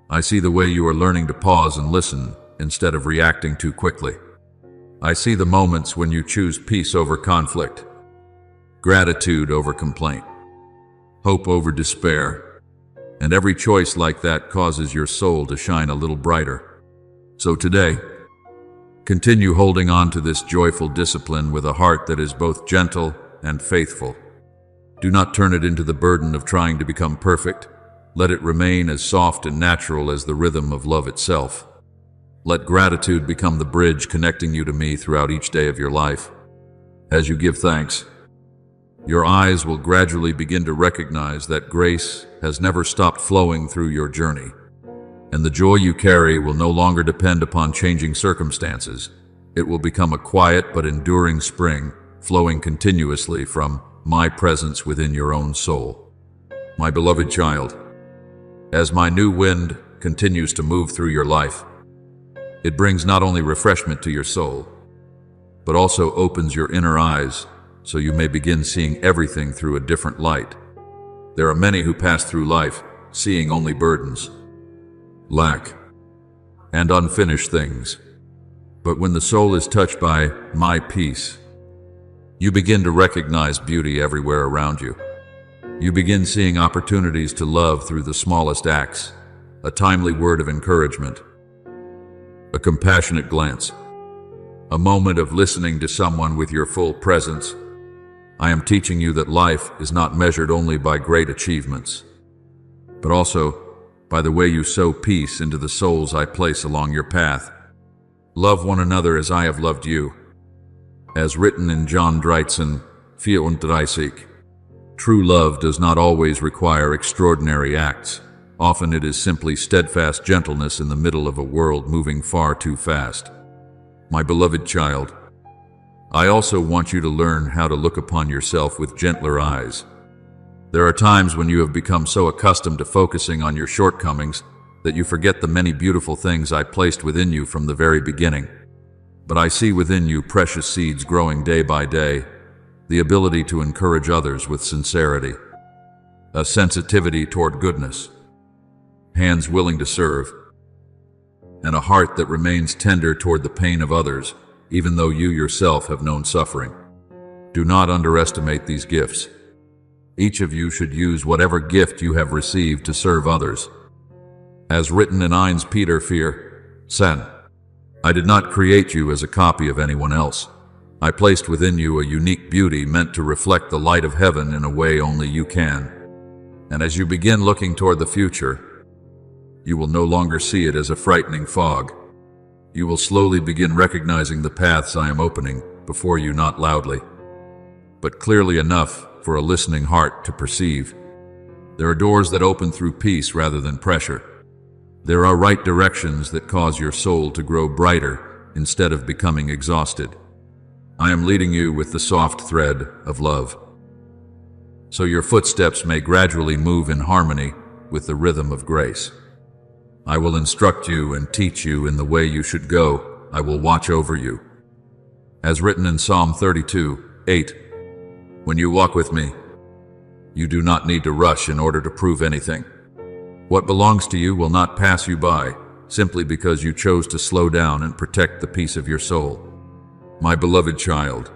I see the way you are learning to pause and listen instead of reacting too quickly. I see the moments when you choose peace over conflict, gratitude over complaint, hope over despair, and every choice like that causes your soul to shine a little brighter. So today, continue holding on to this joyful discipline with a heart that is both gentle and faithful. Do not turn it into the burden of trying to become perfect. Let it remain as soft and natural as the rhythm of love itself. Let gratitude become the bridge connecting you to me throughout each day of your life. As you give thanks, your eyes will gradually begin to recognize that grace has never stopped flowing through your journey, and the joy you carry will no longer depend upon changing circumstances. It will become a quiet but enduring spring, flowing continuously from my presence within your own soul. My beloved child, as my new wind continues to move through your life, it brings not only refreshment to your soul, but also opens your inner eyes so you may begin seeing everything through a different light. There are many who pass through life seeing only burdens, lack, and unfinished things. But when the soul is touched by my peace, you begin to recognize beauty everywhere around you. You begin seeing opportunities to love through the smallest acts, a timely word of encouragement, a compassionate glance, a moment of listening to someone with your full presence. I am teaching you that life is not measured only by great achievements, but also by the way you sow peace into the souls I place along your path. Love one another as I have loved you. As written in John 13:34, true love does not always require extraordinary acts. Often it is simply steadfast gentleness in the middle of a world moving far too fast. My beloved child, I also want you to learn how to look upon yourself with gentler eyes. There are times when you have become so accustomed to focusing on your shortcomings that you forget the many beautiful things I placed within you from the very beginning. But I see within you precious seeds growing day by day, the ability to encourage others with sincerity, a sensitivity toward goodness, hands willing to serve, and a heart that remains tender toward the pain of others, even though you yourself have known suffering. Do not underestimate these gifts. Each of you should use whatever gift you have received to serve others. As written in 1 Peter 4:10, I did not create you as a copy of anyone else. I placed within you a unique beauty meant to reflect the light of heaven in a way only you can. And as you begin looking toward the future, you will no longer see it as a frightening fog. You will slowly begin recognizing the paths I am opening before you, not loudly, but clearly enough for a listening heart to perceive. There are doors that open through peace rather than pressure. There are right directions that cause your soul to grow brighter instead of becoming exhausted. I am leading you with the soft thread of love, so your footsteps may gradually move in harmony with the rhythm of grace. I will instruct you and teach you in the way you should go. I will watch over you. As written in Psalm 32:8, when you walk with me, you do not need to rush in order to prove anything. What belongs to you will not pass you by, simply because you chose to slow down and protect the peace of your soul. My beloved child,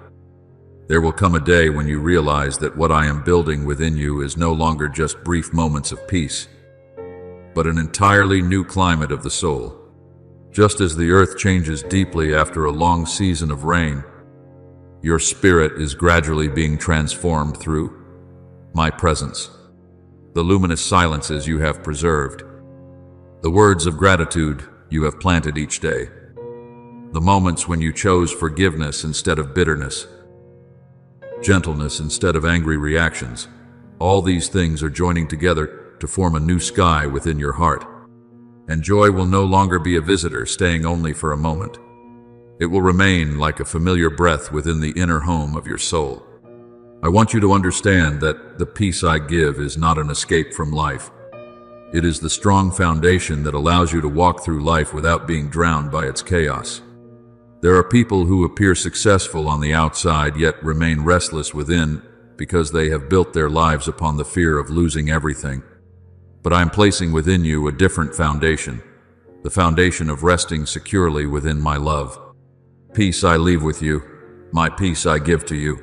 there will come a day when you realize that what I am building within you is no longer just brief moments of peace, but an entirely new climate of the soul. Just as the earth changes deeply after a long season of rain, your spirit is gradually being transformed through my presence, the luminous silences you have preserved, the words of gratitude you have planted each day, the moments when you chose forgiveness instead of bitterness, gentleness instead of angry reactions. All these things are joining together to form a new sky within your heart. And joy will no longer be a visitor staying only for a moment. It will remain like a familiar breath within the inner home of your soul. I want you to understand that the peace I give is not an escape from life. It is the strong foundation that allows you to walk through life without being drowned by its chaos. There are people who appear successful on the outside yet remain restless within because they have built their lives upon the fear of losing everything. But I am placing within you a different foundation, the foundation of resting securely within my love. Peace I leave with you, my peace I give to you.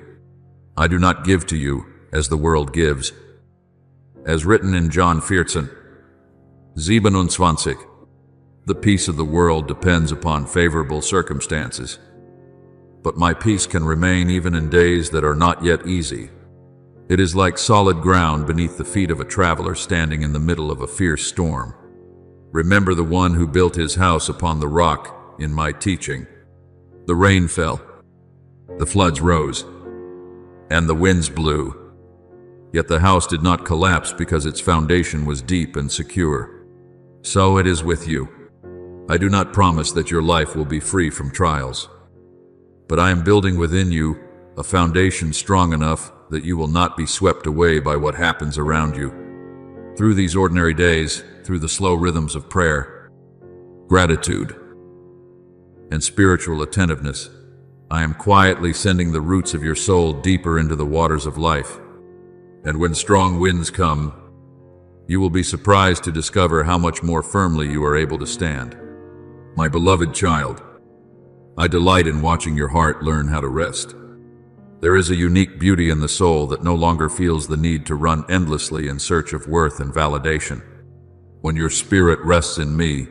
I do not give to you as the world gives. As written in John 14:27, the peace of the world depends upon favorable circumstances, but my peace can remain even in days that are not yet easy. It is like solid ground beneath the feet of a traveler standing in the middle of a fierce storm. Remember the one who built his house upon the rock in my teaching. The rain fell, the floods rose, and the winds blew. Yet the house did not collapse because its foundation was deep and secure. So it is with you. I do not promise that your life will be free from trials, but I am building within you a foundation strong enough that you will not be swept away by what happens around you. Through these ordinary days, through the slow rhythms of prayer, gratitude, and spiritual attentiveness, I am quietly sending the roots of your soul deeper into the waters of life. And when strong winds come, you will be surprised to discover how much more firmly you are able to stand. My beloved child, I delight in watching your heart learn how to rest. There is a unique beauty in the soul that no longer feels the need to run endlessly in search of worth and validation. When your spirit rests in me,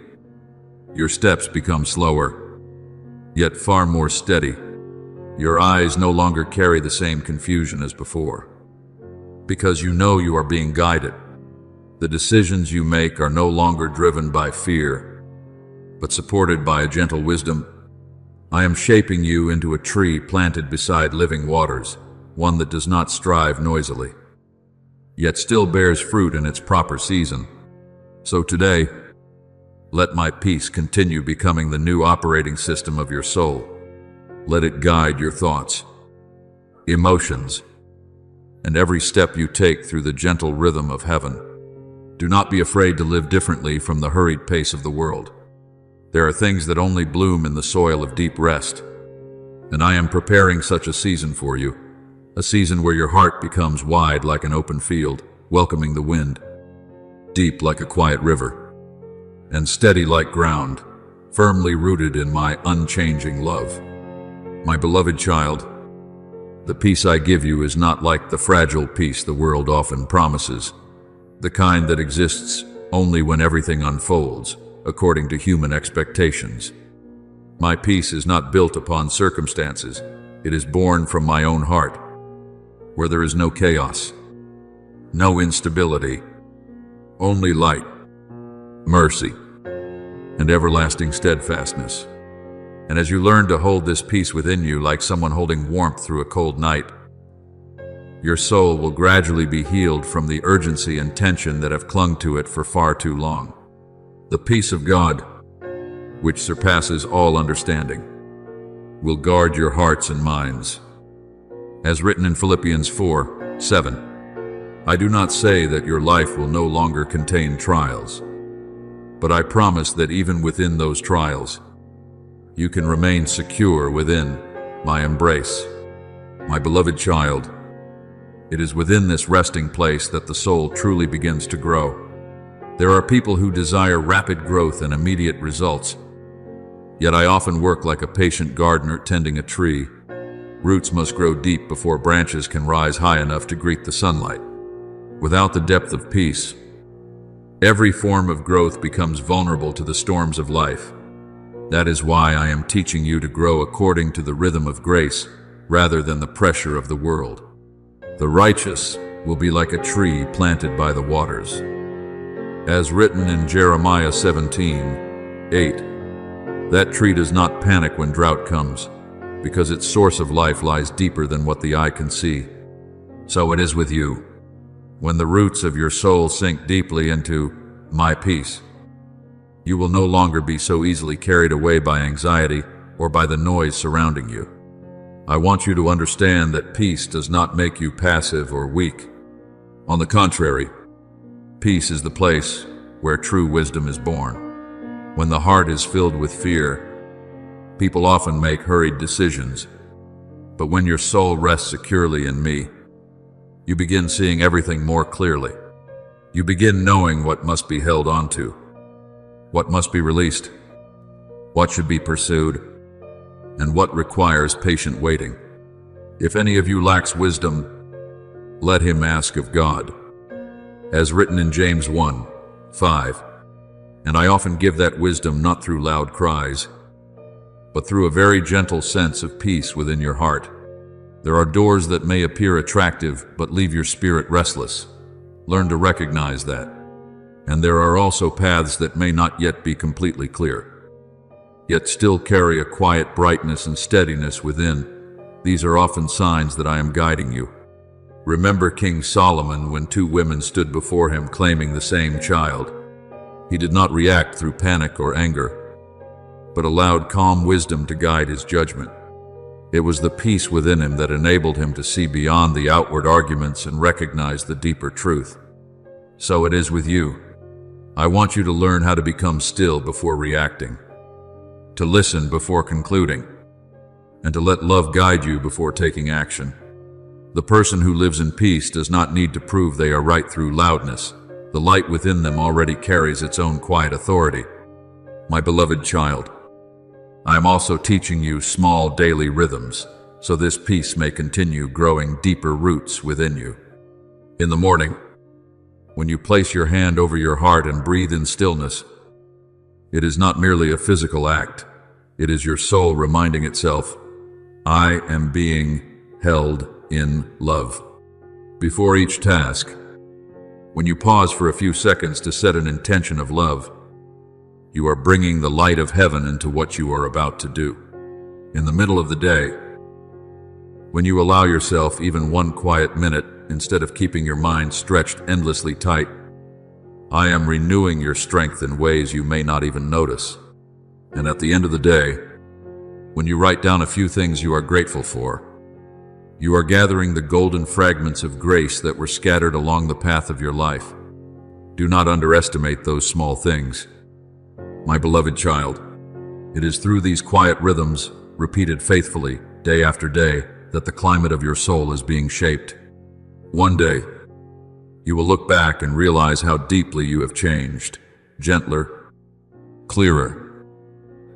your steps become slower, yet far more steady. Your eyes no longer carry the same confusion as before, because you know you are being guided. The decisions you make are no longer driven by fear, but supported by a gentle wisdom. I am shaping you into a tree planted beside living waters, one that does not strive noisily, yet still bears fruit in its proper season. So today, let my peace continue becoming the new operating system of your soul. Let it guide your thoughts, emotions, and every step you take through the gentle rhythm of heaven. Do not be afraid to live differently from the hurried pace of the world. There are things that only bloom in the soil of deep rest, and I am preparing such a season for you, a season where your heart becomes wide like an open field, welcoming the wind, deep like a quiet river, and steady like ground, firmly rooted in my unchanging love. My beloved child, the peace I give you is not like the fragile peace the world often promises, the kind that exists only when everything unfolds according to human expectations. My peace is not built upon circumstances. It is born from my own heart, where there is no chaos, no instability, only light, mercy, and everlasting steadfastness. And as you learn to hold this peace within you like someone holding warmth through a cold night, your soul will gradually be healed from the urgency and tension that have clung to it for far too long. The peace of God, which surpasses all understanding, will guard your hearts and minds. As written in Philippians 4:7, I do not say that your life will no longer contain trials, but I promise that even within those trials, you can remain secure within my embrace. My beloved child, it is within this resting place that the soul truly begins to grow. There are people who desire rapid growth and immediate results, yet I often work like a patient gardener tending a tree. Roots must grow deep before branches can rise high enough to greet the sunlight. Without the depth of peace, every form of growth becomes vulnerable to the storms of life. That is why I am teaching you to grow according to the rhythm of grace rather than the pressure of the world. The righteous will be like a tree planted by the waters. As written in Jeremiah 17:8, that tree does not panic when drought comes, because its source of life lies deeper than what the eye can see. So it is with you. When the roots of your soul sink deeply into my peace, you will no longer be so easily carried away by anxiety or by the noise surrounding you. I want you to understand that peace does not make you passive or weak. On the contrary, peace is the place where true wisdom is born. When the heart is filled with fear, people often make hurried decisions. But when your soul rests securely in me, you begin seeing everything more clearly. You begin knowing what must be held onto, what must be released, what should be pursued, and what requires patient waiting. If any of you lacks wisdom, let him ask of God. As written in James 1:5, and I often give that wisdom not through loud cries, but through a very gentle sense of peace within your heart. There are doors that may appear attractive but leave your spirit restless. Learn to recognize that. And there are also paths that may not yet be completely clear, yet still carry a quiet brightness and steadiness within. These are often signs that I am guiding you. Remember King Solomon when two women stood before him claiming the same child. He did not react through panic or anger, but allowed calm wisdom to guide his judgment. It was the peace within him that enabled him to see beyond the outward arguments and recognize the deeper truth. So it is with you. I want you to learn how to become still before reacting, to listen before concluding, and to let love guide you before taking action. The person who lives in peace does not need to prove they are right through loudness. The light within them already carries its own quiet authority. My beloved child, I am also teaching you small daily rhythms, so this peace may continue growing deeper roots within you. In the morning, when you place your hand over your heart and breathe in stillness, it is not merely a physical act. It is your soul reminding itself, I am being held in love. Before each task, when you pause for a few seconds to set an intention of love, you are bringing the light of heaven into what you are about to do. In the middle of the day, when you allow yourself even one quiet minute instead of keeping your mind stretched endlessly tight, I am renewing your strength in ways you may not even notice. And at the end of the day, when you write down a few things you are grateful for, you are gathering the golden fragments of grace that were scattered along the path of your life. Do not underestimate those small things. My beloved child, it is through these quiet rhythms, repeated faithfully, day after day, that the climate of your soul is being shaped. One day, you will look back and realize how deeply you have changed, gentler, clearer,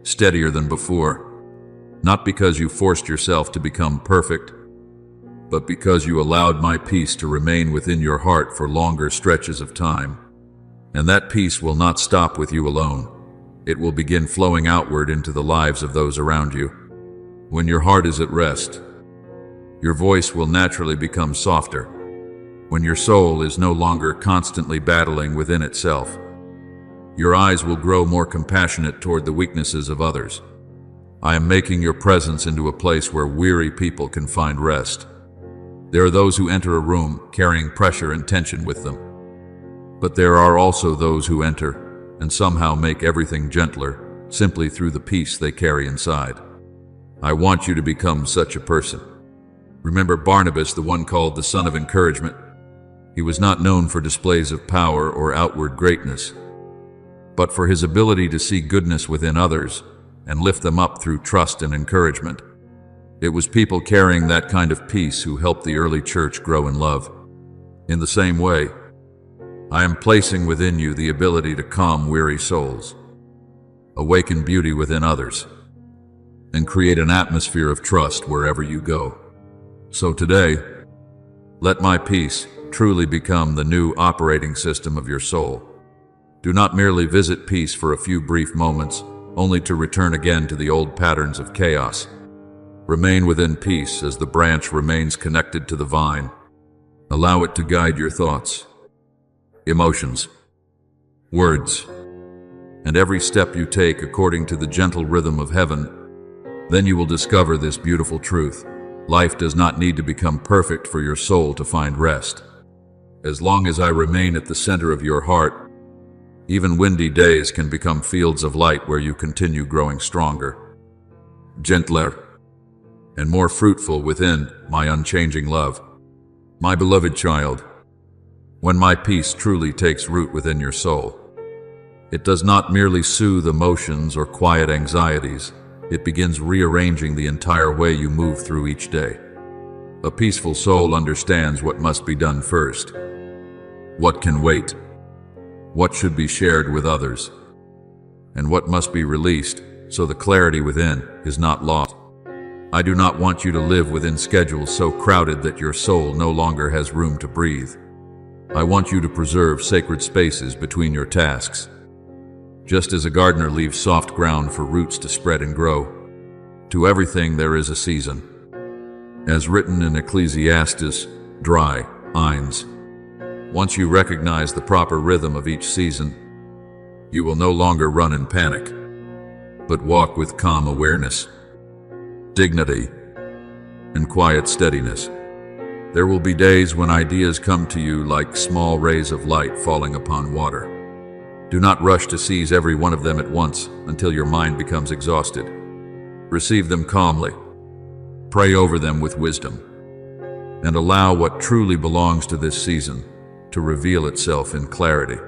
steadier than before, not because you forced yourself to become perfect, but because you allowed my peace to remain within your heart for longer stretches of time. And that peace will not stop with you alone. It will begin flowing outward into the lives of those around you. When your heart is at rest, your voice will naturally become softer. When your soul is no longer constantly battling within itself, your eyes will grow more compassionate toward the weaknesses of others. I am making your presence into a place where weary people can find rest. There are those who enter a room carrying pressure and tension with them. But there are also those who enter and somehow make everything gentler simply through the peace they carry inside. I want you to become such a person. Remember Barnabas, the one called the son of encouragement? He was not known for displays of power or outward greatness, but for his ability to see goodness within others and lift them up through trust and encouragement. It was people carrying that kind of peace who helped the early church grow in love. In the same way, I am placing within you the ability to calm weary souls, awaken beauty within others, and create an atmosphere of trust wherever you go. So today, let my peace truly become the new operating system of your soul. Do not merely visit peace for a few brief moments, only to return again to the old patterns of chaos. Remain within peace as the branch remains connected to the vine. Allow it to guide your thoughts, emotions, words, and every step you take according to the gentle rhythm of heaven. Then you will discover this beautiful truth. Life does not need to become perfect for your soul to find rest. As long as I remain at the center of your heart, even windy days can become fields of light where you continue growing stronger, gentler, and more fruitful within my unchanging love. My beloved child, when my peace truly takes root within your soul, it does not merely soothe emotions or quiet anxieties. It begins rearranging the entire way you move through each day. A peaceful soul understands what must be done first, what can wait, what should be shared with others, and what must be released, so the clarity within is not lost. I do not want you to live within schedules so crowded that your soul no longer has room to breathe. I want you to preserve sacred spaces between your tasks. Just as a gardener leaves soft ground for roots to spread and grow, to everything there is a season. As written in Ecclesiastes, dry, Eins. Once you recognize the proper rhythm of each season, you will no longer run in panic, but walk with calm awareness, dignity, and quiet steadiness. There will be days when ideas come to you like small rays of light falling upon water. Do not rush to seize every one of them at once until your mind becomes exhausted. Receive them calmly, pray over them with wisdom, and allow what truly belongs to this season to reveal itself in clarity.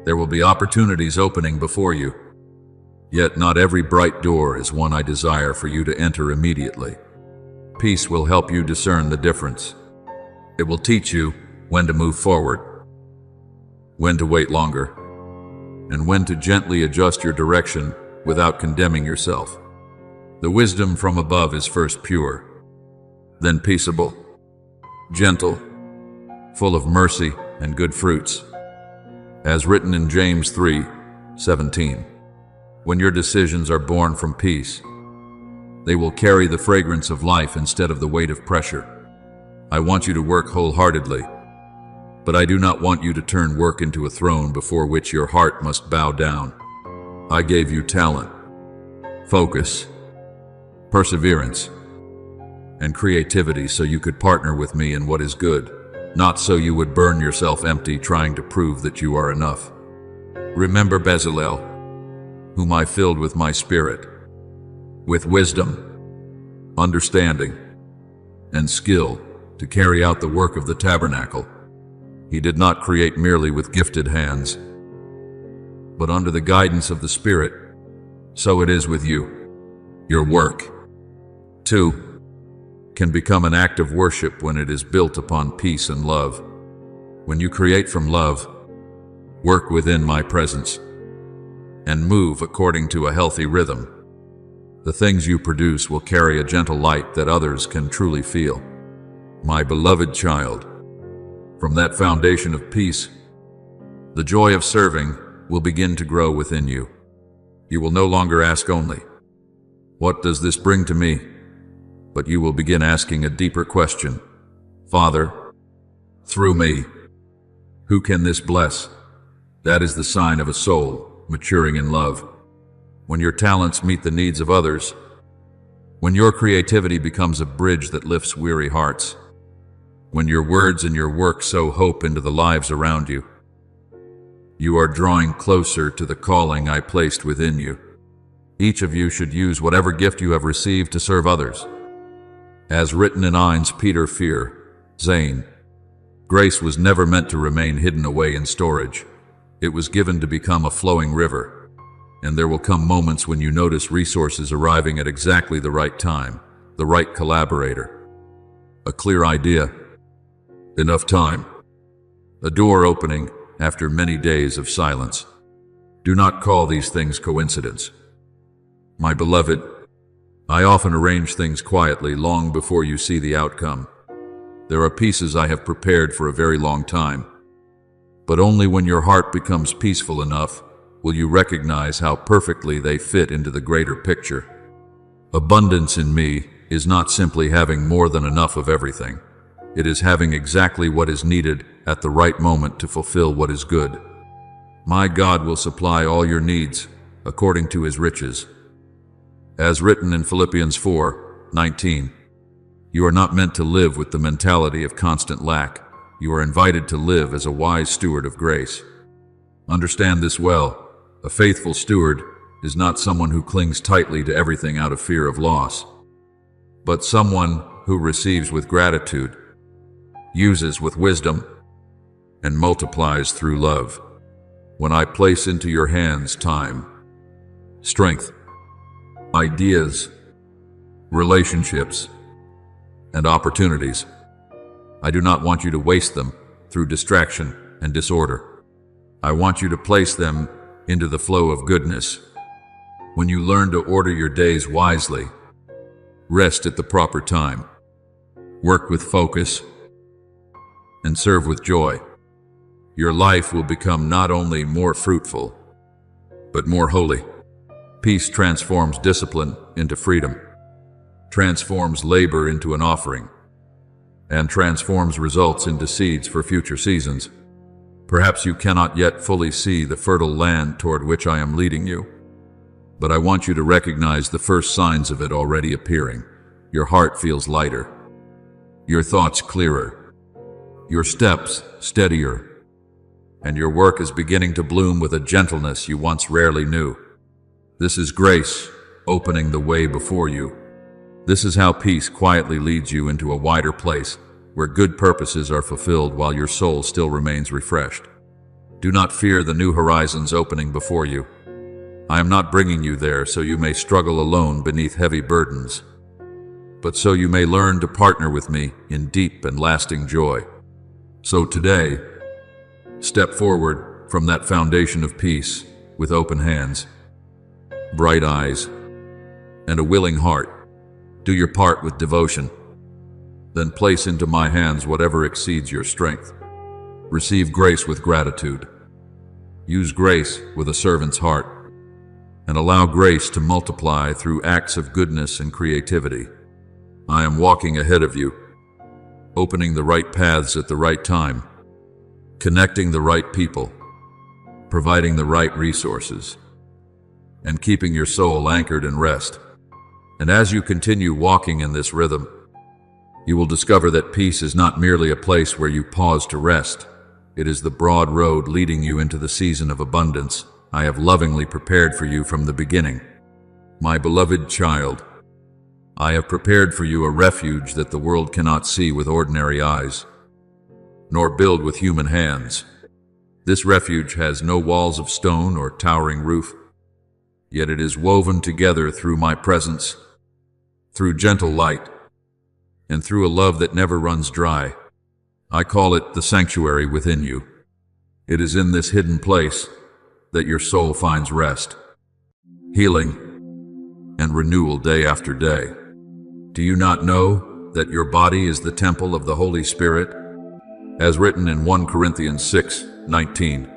There will be opportunities opening before you, yet not every bright door is one I desire for you to enter immediately. Peace will help you discern the difference. It will teach you when to move forward, when to wait longer, and when to gently adjust your direction without condemning yourself. The wisdom from above is first pure, then peaceable, gentle, full of mercy and good fruits. As written in James 3:17, when your decisions are born from peace, they will carry the fragrance of life instead of the weight of pressure. I want you to work wholeheartedly, but I do not want you to turn work into a throne before which your heart must bow down. I gave you talent, focus, perseverance, and creativity so you could partner with me in what is good, not so you would burn yourself empty trying to prove that you are enough. Remember Bezalel, whom I filled with my spirit, with wisdom, understanding, and skill to carry out the work of the tabernacle. He did not create merely with gifted hands, but under the guidance of the Spirit. So it is with you. Your work, too, can become an act of worship when it is built upon peace and love. When you create from love, work within my presence, and move according to a healthy rhythm, the things you produce will carry a gentle light that others can truly feel. My beloved child, from that foundation of peace, the joy of serving will begin to grow within you. You will no longer ask only, "What does this bring to me?" But you will begin asking a deeper question. "Father, through me, who can this bless?" That is the sign of a soul maturing in love. When your talents meet the needs of others, when your creativity becomes a bridge that lifts weary hearts, when your words and your work sow hope into the lives around you, you are drawing closer to the calling I placed within you. Each of you should use whatever gift you have received to serve others. As written in 1 Peter 4, Zane, grace was never meant to remain hidden away in storage. It was given to become a flowing river. And there will come moments when you notice resources arriving at exactly the right time, the right collaborator, a clear idea, enough time, a door opening after many days of silence. Do not call these things coincidence. My beloved, I often arrange things quietly long before you see the outcome. There are pieces I have prepared for a very long time, but only when your heart becomes peaceful enough will you recognize how perfectly they fit into the greater picture. Abundance in me is not simply having more than enough of everything. It is having exactly what is needed at the right moment to fulfill what is good. My God will supply all your needs according to his riches. As written in Philippians 4:19, you are not meant to live with the mentality of constant lack. You are invited to live as a wise steward of grace. Understand this well. A faithful steward is not someone who clings tightly to everything out of fear of loss, but someone who receives with gratitude, uses with wisdom, and multiplies through love. When I place into your hands time, strength, ideas, relationships, and opportunities, I do not want you to waste them through distraction and disorder. I want you to place them into the flow of goodness. When you learn to order your days wisely, rest at the proper time, work with focus, and serve with joy, your life will become not only more fruitful, but more holy. Peace transforms discipline into freedom, transforms labor into an offering, and transforms results into seeds for future seasons. Perhaps you cannot yet fully see the fertile land toward which I am leading you, but I want you to recognize the first signs of it already appearing. Your heart feels lighter, your thoughts clearer, your steps steadier, and your work is beginning to bloom with a gentleness you once rarely knew. This is grace opening the way before you. This is how peace quietly leads you into a wider place where good purposes are fulfilled while your soul still remains refreshed. Do not fear the new horizons opening before you. I am not bringing you there so you may struggle alone beneath heavy burdens, but so you may learn to partner with me in deep and lasting joy. So today, step forward from that foundation of peace with open hands, bright eyes, and a willing heart. Do your part with devotion. Then place into my hands whatever exceeds your strength. Receive grace with gratitude. Use grace with a servant's heart, and allow grace to multiply through acts of goodness and creativity. I am walking ahead of you, opening the right paths at the right time, connecting the right people, providing the right resources, and keeping your soul anchored in rest. And as you continue walking in this rhythm, you will discover that peace is not merely a place where you pause to rest. It is the broad road leading you into the season of abundance I have lovingly prepared for you from the beginning. My beloved child, I have prepared for you a refuge that the world cannot see with ordinary eyes, nor build with human hands. This refuge has no walls of stone or towering roof, yet it is woven together through my presence, through gentle light, and through a love that never runs dry. I call it the sanctuary within you. It is in this hidden place that your soul finds rest, healing, and renewal day after day. Do you not know that your body is the temple of the Holy Spirit? As written in 1 Corinthians 6:19,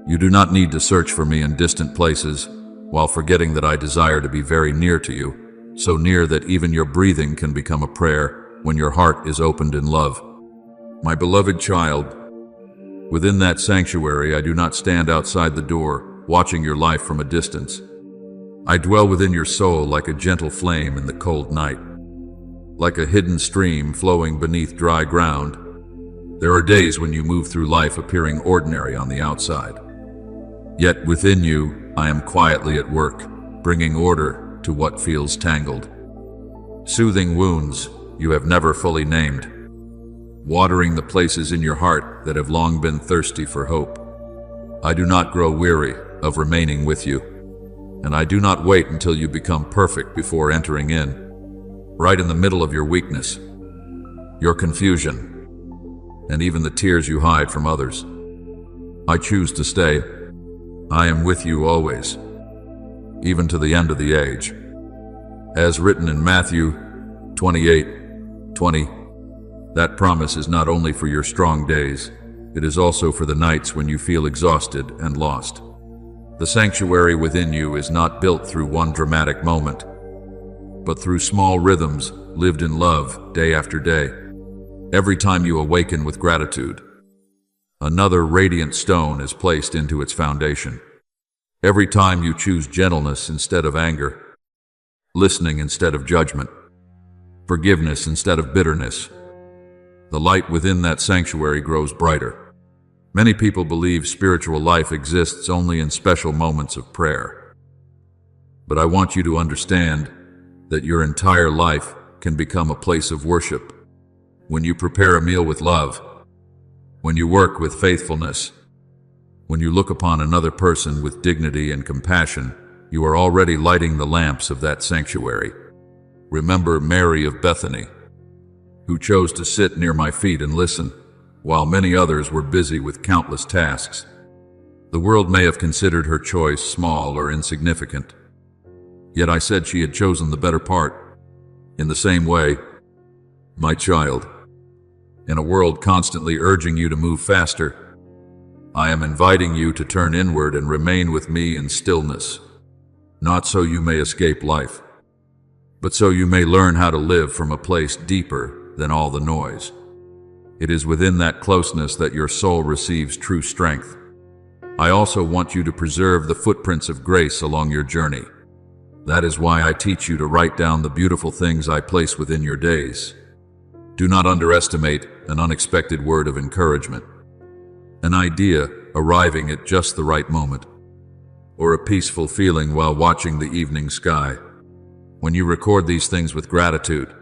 you do not need to search for me in distant places while forgetting that I desire to be very near to you, so near that even your breathing can become a prayer when your heart is opened in love. My beloved child, within that sanctuary I do not stand outside the door, watching your life from a distance. I dwell within your soul like a gentle flame in the cold night, like a hidden stream flowing beneath dry ground. There are days when you move through life appearing ordinary on the outside. Yet within you, I am quietly at work, bringing order to what feels tangled. Soothing wounds you have never fully named. Watering the places in your heart that have long been thirsty for hope. I do not grow weary of remaining with you, and I do not wait until you become perfect before entering in, right in the middle of your weakness, your confusion, and even the tears you hide from others. I choose to stay. I am with you always, even to the end of the age. As written in Matthew 28:20, that promise is not only for your strong days, it is also for the nights when you feel exhausted and lost. The sanctuary within you is not built through one dramatic moment, but through small rhythms lived in love day after day. Every time you awaken with gratitude, another radiant stone is placed into its foundation. Every time you choose gentleness instead of anger, listening instead of judgment, forgiveness instead of bitterness, the light within that sanctuary grows brighter. Many people believe spiritual life exists only in special moments of prayer. But I want you to understand that your entire life can become a place of worship. When you prepare a meal with love, when you work with faithfulness, when you look upon another person with dignity and compassion, you are already lighting the lamps of that sanctuary. Remember Mary of Bethany, who chose to sit near my feet and listen, while many others were busy with countless tasks. The world may have considered her choice small or insignificant, yet I said she had chosen the better part. In the same way, my child, in a world constantly urging you to move faster, I am inviting you to turn inward and remain with me in stillness, not so you may escape life, but so you may learn how to live from a place deeper than all the noise. It is within that closeness that your soul receives true strength. I also want you to preserve the footprints of grace along your journey. That is why I teach you to write down the beautiful things I place within your days. Do not underestimate an unexpected word of encouragement, an idea arriving at just the right moment, or a peaceful feeling while watching the evening sky. When you record these things with gratitude,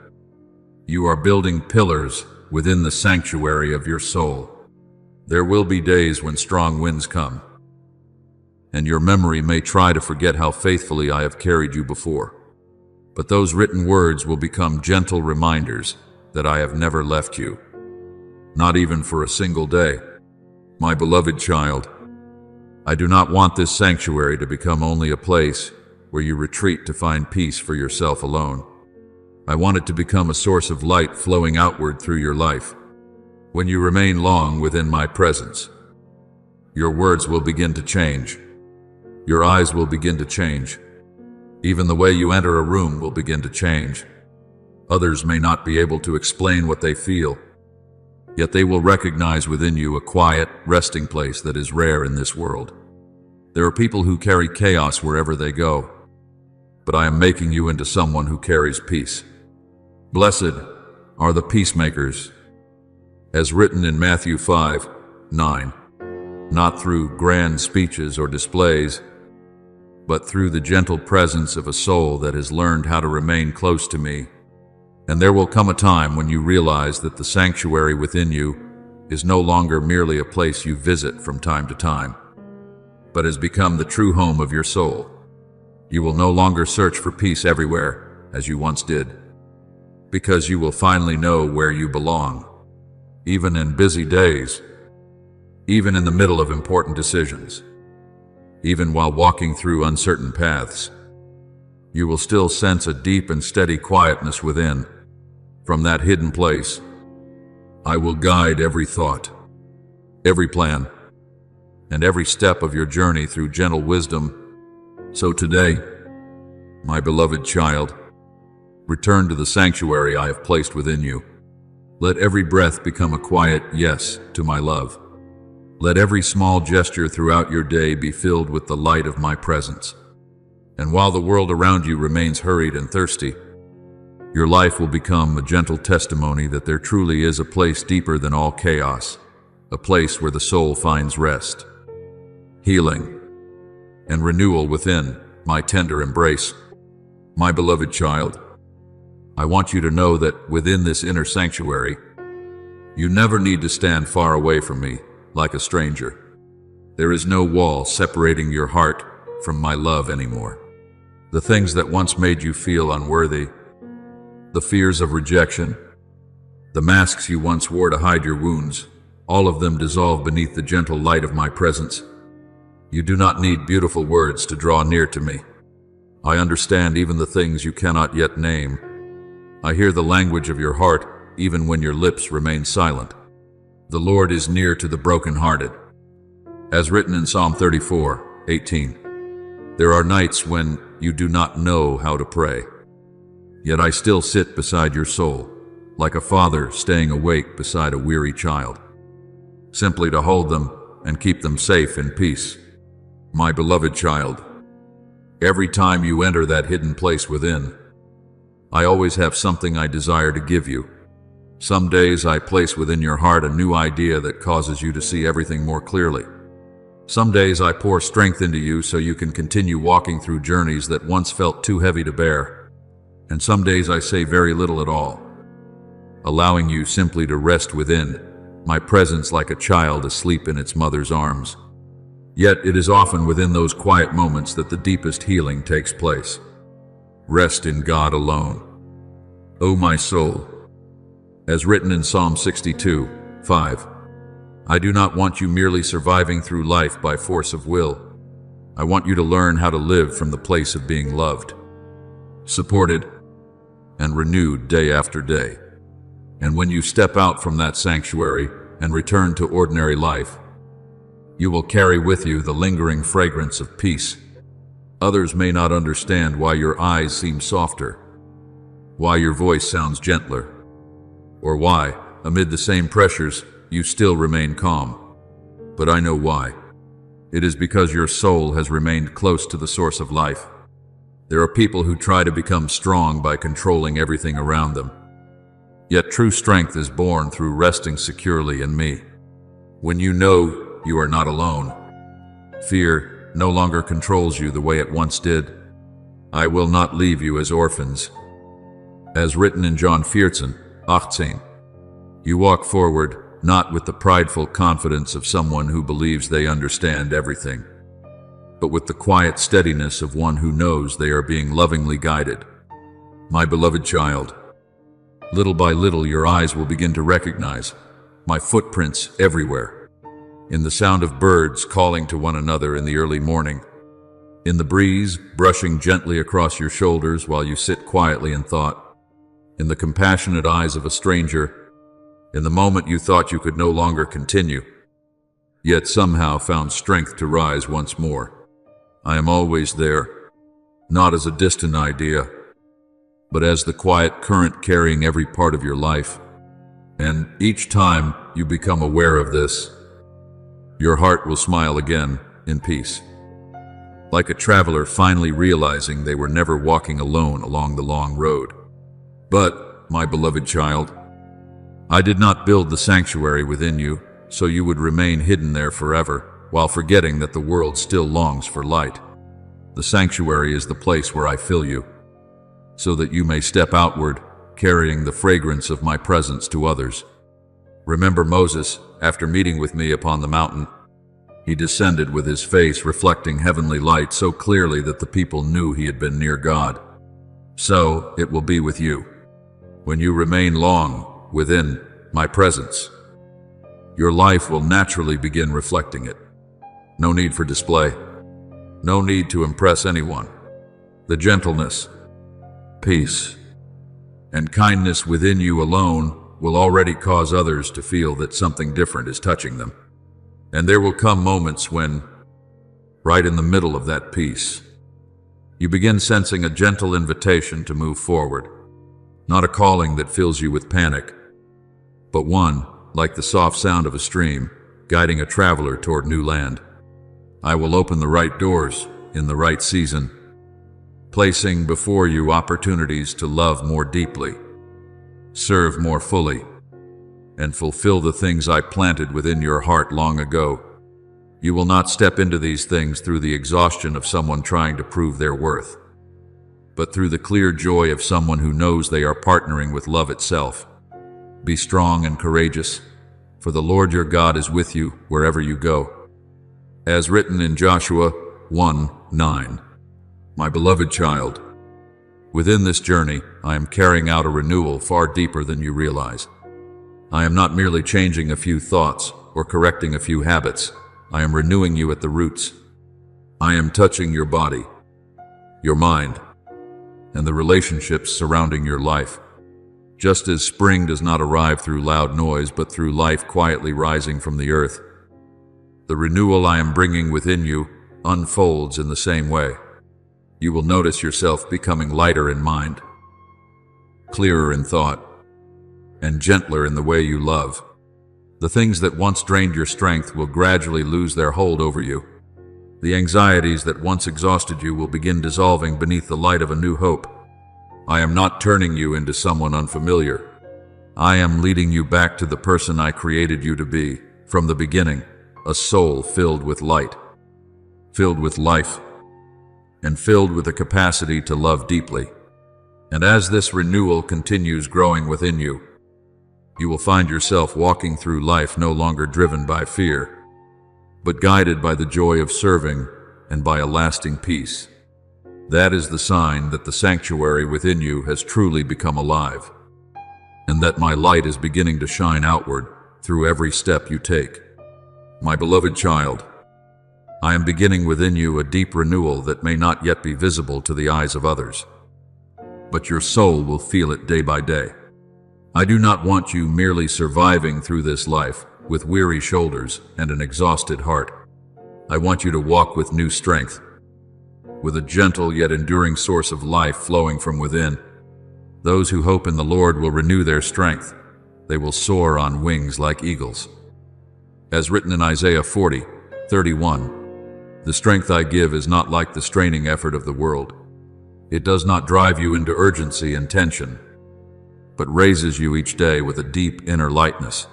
you are building pillars within the sanctuary of your soul. There will be days when strong winds come, and your memory may try to forget how faithfully I have carried you before. But those written words will become gentle reminders that I have never left you, not even for a single day. My beloved child, I do not want this sanctuary to become only a place where you retreat to find peace for yourself alone. I want it to become a source of light flowing outward through your life. When you remain long within my presence, your words will begin to change. Your eyes will begin to change. Even the way you enter a room will begin to change. Others may not be able to explain what they feel, yet they will recognize within you a quiet, resting place that is rare in this world. There are people who carry chaos wherever they go, but I am making you into someone who carries peace. Blessed are the peacemakers, as written in Matthew 5:9, not through grand speeches or displays, but through the gentle presence of a soul that has learned how to remain close to me. And there will come a time when you realize that the sanctuary within you is no longer merely a place you visit from time to time, but has become the true home of your soul. You will no longer search for peace everywhere, as you once did, because you will finally know where you belong, even in busy days, even in the middle of important decisions, even while walking through uncertain paths. You will still sense a deep and steady quietness within. From that hidden place, I will guide every thought, every plan, and every step of your journey through gentle wisdom. So today, my beloved child, return to the sanctuary I have placed within you. Let every breath become a quiet yes to my love. Let every small gesture throughout your day be filled with the light of my presence. And while the world around you remains hurried and thirsty, your life will become a gentle testimony that there truly is a place deeper than all chaos, a place where the soul finds rest, healing, and renewal within. my tender embrace. My beloved child, I want you to know that within this inner sanctuary, you never need to stand far away from me like a stranger. There is no wall separating your heart from my love anymore. The things that once made you feel unworthy, the fears of rejection, the masks you once wore to hide your wounds, all of them dissolve beneath the gentle light of my presence. You do not need beautiful words to draw near to me. I understand even the things you cannot yet name. I hear the language of your heart even when your lips remain silent. The Lord is near to the brokenhearted. As written in Psalm 34:18, there are nights when you do not know how to pray. Yet I still sit beside your soul, like a father staying awake beside a weary child, simply to hold them and keep them safe in peace. My beloved child, every time you enter that hidden place within, I always have something I desire to give you. Some days I place within your heart a new idea that causes you to see everything more clearly. Some days I pour strength into you so you can continue walking through journeys that once felt too heavy to bear. And some days I say very little at all, allowing you simply to rest within my presence like a child asleep in its mother's arms. Yet it is often within those quiet moments that the deepest healing takes place. Rest in God alone. O my soul, as written in Psalm 62:5, I do not want you merely surviving through life by force of will. I want you to learn how to live from the place of being loved, supported, and renewed day after day. And when you step out from that sanctuary and return to ordinary life, you will carry with you the lingering fragrance of peace. Others may not understand why your eyes seem softer, why your voice sounds gentler, or why, amid the same pressures, you still remain calm. But I know why. It is because your soul has remained close to the source of life. There are people who try to become strong by controlling everything around them. Yet true strength is born through resting securely in me. When you know you are not alone, fear no longer controls you the way it once did. I will not leave you as orphans. As written in John 14:18, you walk forward not with the prideful confidence of someone who believes they understand everything, but with the quiet steadiness of one who knows they are being lovingly guided. My beloved child, little by little your eyes will begin to recognize my footprints everywhere. In the sound of birds calling to one another in the early morning, in the breeze brushing gently across your shoulders while you sit quietly in thought, in the compassionate eyes of a stranger, in the moment you thought you could no longer continue, yet somehow found strength to rise once more. I am always there, not as a distant idea, but as the quiet current carrying every part of your life. And each time you become aware of this, your heart will smile again in peace, like a traveler finally realizing they were never walking alone along the long road. But, my beloved child, I did not build the sanctuary within you so you would remain hidden there forever, while forgetting that the world still longs for light. The sanctuary is the place where I fill you, so that you may step outward, carrying the fragrance of my presence to others. Remember Moses, after meeting with me upon the mountain, he descended with his face reflecting heavenly light so clearly that the people knew he had been near God. So it will be with you. When you remain long within my presence, your life will naturally begin reflecting it. No need for display. No need to impress anyone. The gentleness, peace, and kindness within you alone will already cause others to feel that something different is touching them. And there will come moments when, right in the middle of that peace, you begin sensing a gentle invitation to move forward. Not a calling that fills you with panic, but one, like the soft sound of a stream, guiding a traveler toward new land. I will open the right doors in the right season, placing before you opportunities to love more deeply, serve more fully, and fulfill the things I planted within your heart long ago. You will not step into these things through the exhaustion of someone trying to prove their worth, but through the clear joy of someone who knows they are partnering with love itself. Be strong and courageous, for the Lord your God is with you wherever you go. As written in Joshua 1:9. My beloved child, within this journey, I am carrying out a renewal far deeper than you realize. I am not merely changing a few thoughts or correcting a few habits. I am renewing you at the roots. I am touching your body, your mind, and the relationships surrounding your life. Just as spring does not arrive through loud noise, but through life quietly rising from the earth, the renewal I am bringing within you unfolds in the same way. You will notice yourself becoming lighter in mind, clearer in thought, and gentler in the way you love. The things that once drained your strength will gradually lose their hold over you. The anxieties that once exhausted you will begin dissolving beneath the light of a new hope. I am not turning you into someone unfamiliar. I am leading you back to the person I created you to be from the beginning, a soul filled with light, filled with life, and filled with the capacity to love deeply. And as this renewal continues growing within you, you will find yourself walking through life no longer driven by fear, but guided by the joy of serving and by a lasting peace. That is the sign that the sanctuary within you has truly become alive, and that my light is beginning to shine outward through every step you take. My beloved child, I am beginning within you a deep renewal that may not yet be visible to the eyes of others, but your soul will feel it day by day. I do not want you merely surviving through this life with weary shoulders and an exhausted heart. I want you to walk with new strength, with a gentle yet enduring source of life flowing from within. Those who hope in the Lord will renew their strength. They will soar on wings like eagles. As written in Isaiah 40:31, the strength I give is not like the straining effort of the world. It does not drive you into urgency and tension, but raises you each day with a deep inner lightness,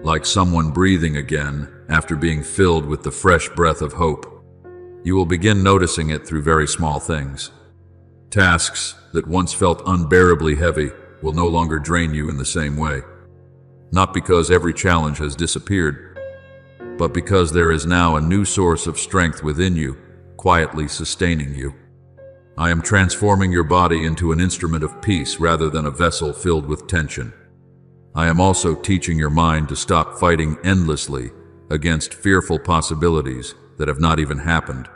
like someone breathing again after being filled with the fresh breath of hope. You will begin noticing it through very small things. Tasks that once felt unbearably heavy will no longer drain you in the same way, not because every challenge has disappeared, but because there is now a new source of strength within you, quietly sustaining you. I am transforming your body into an instrument of peace rather than a vessel filled with tension. I am also teaching your mind to stop fighting endlessly against fearful possibilities that have not even happened.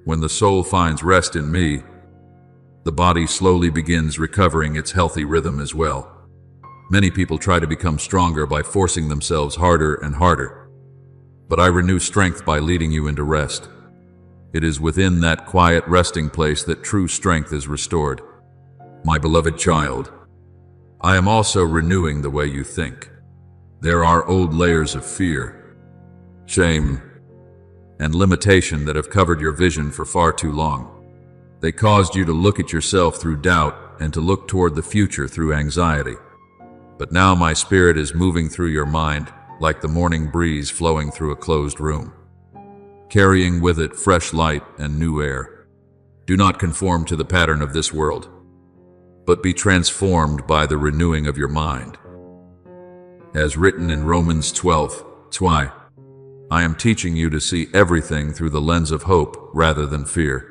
When the soul finds rest in me, the body slowly begins recovering its healthy rhythm as well. Many people try to become stronger by forcing themselves harder and harder, but I renew strength by leading you into rest. It is within that quiet resting place that true strength is restored. My beloved child, I am also renewing the way you think. There are old layers of fear, shame, and limitation that have covered your vision for far too long. They caused you to look at yourself through doubt and to look toward the future through anxiety. But now my spirit is moving through your mind like the morning breeze flowing through a closed room, carrying with it fresh light and new air. Do not conform to the pattern of this world, but be transformed by the renewing of your mind. As written in Romans 12:2, I am teaching you to see everything through the lens of hope rather than fear.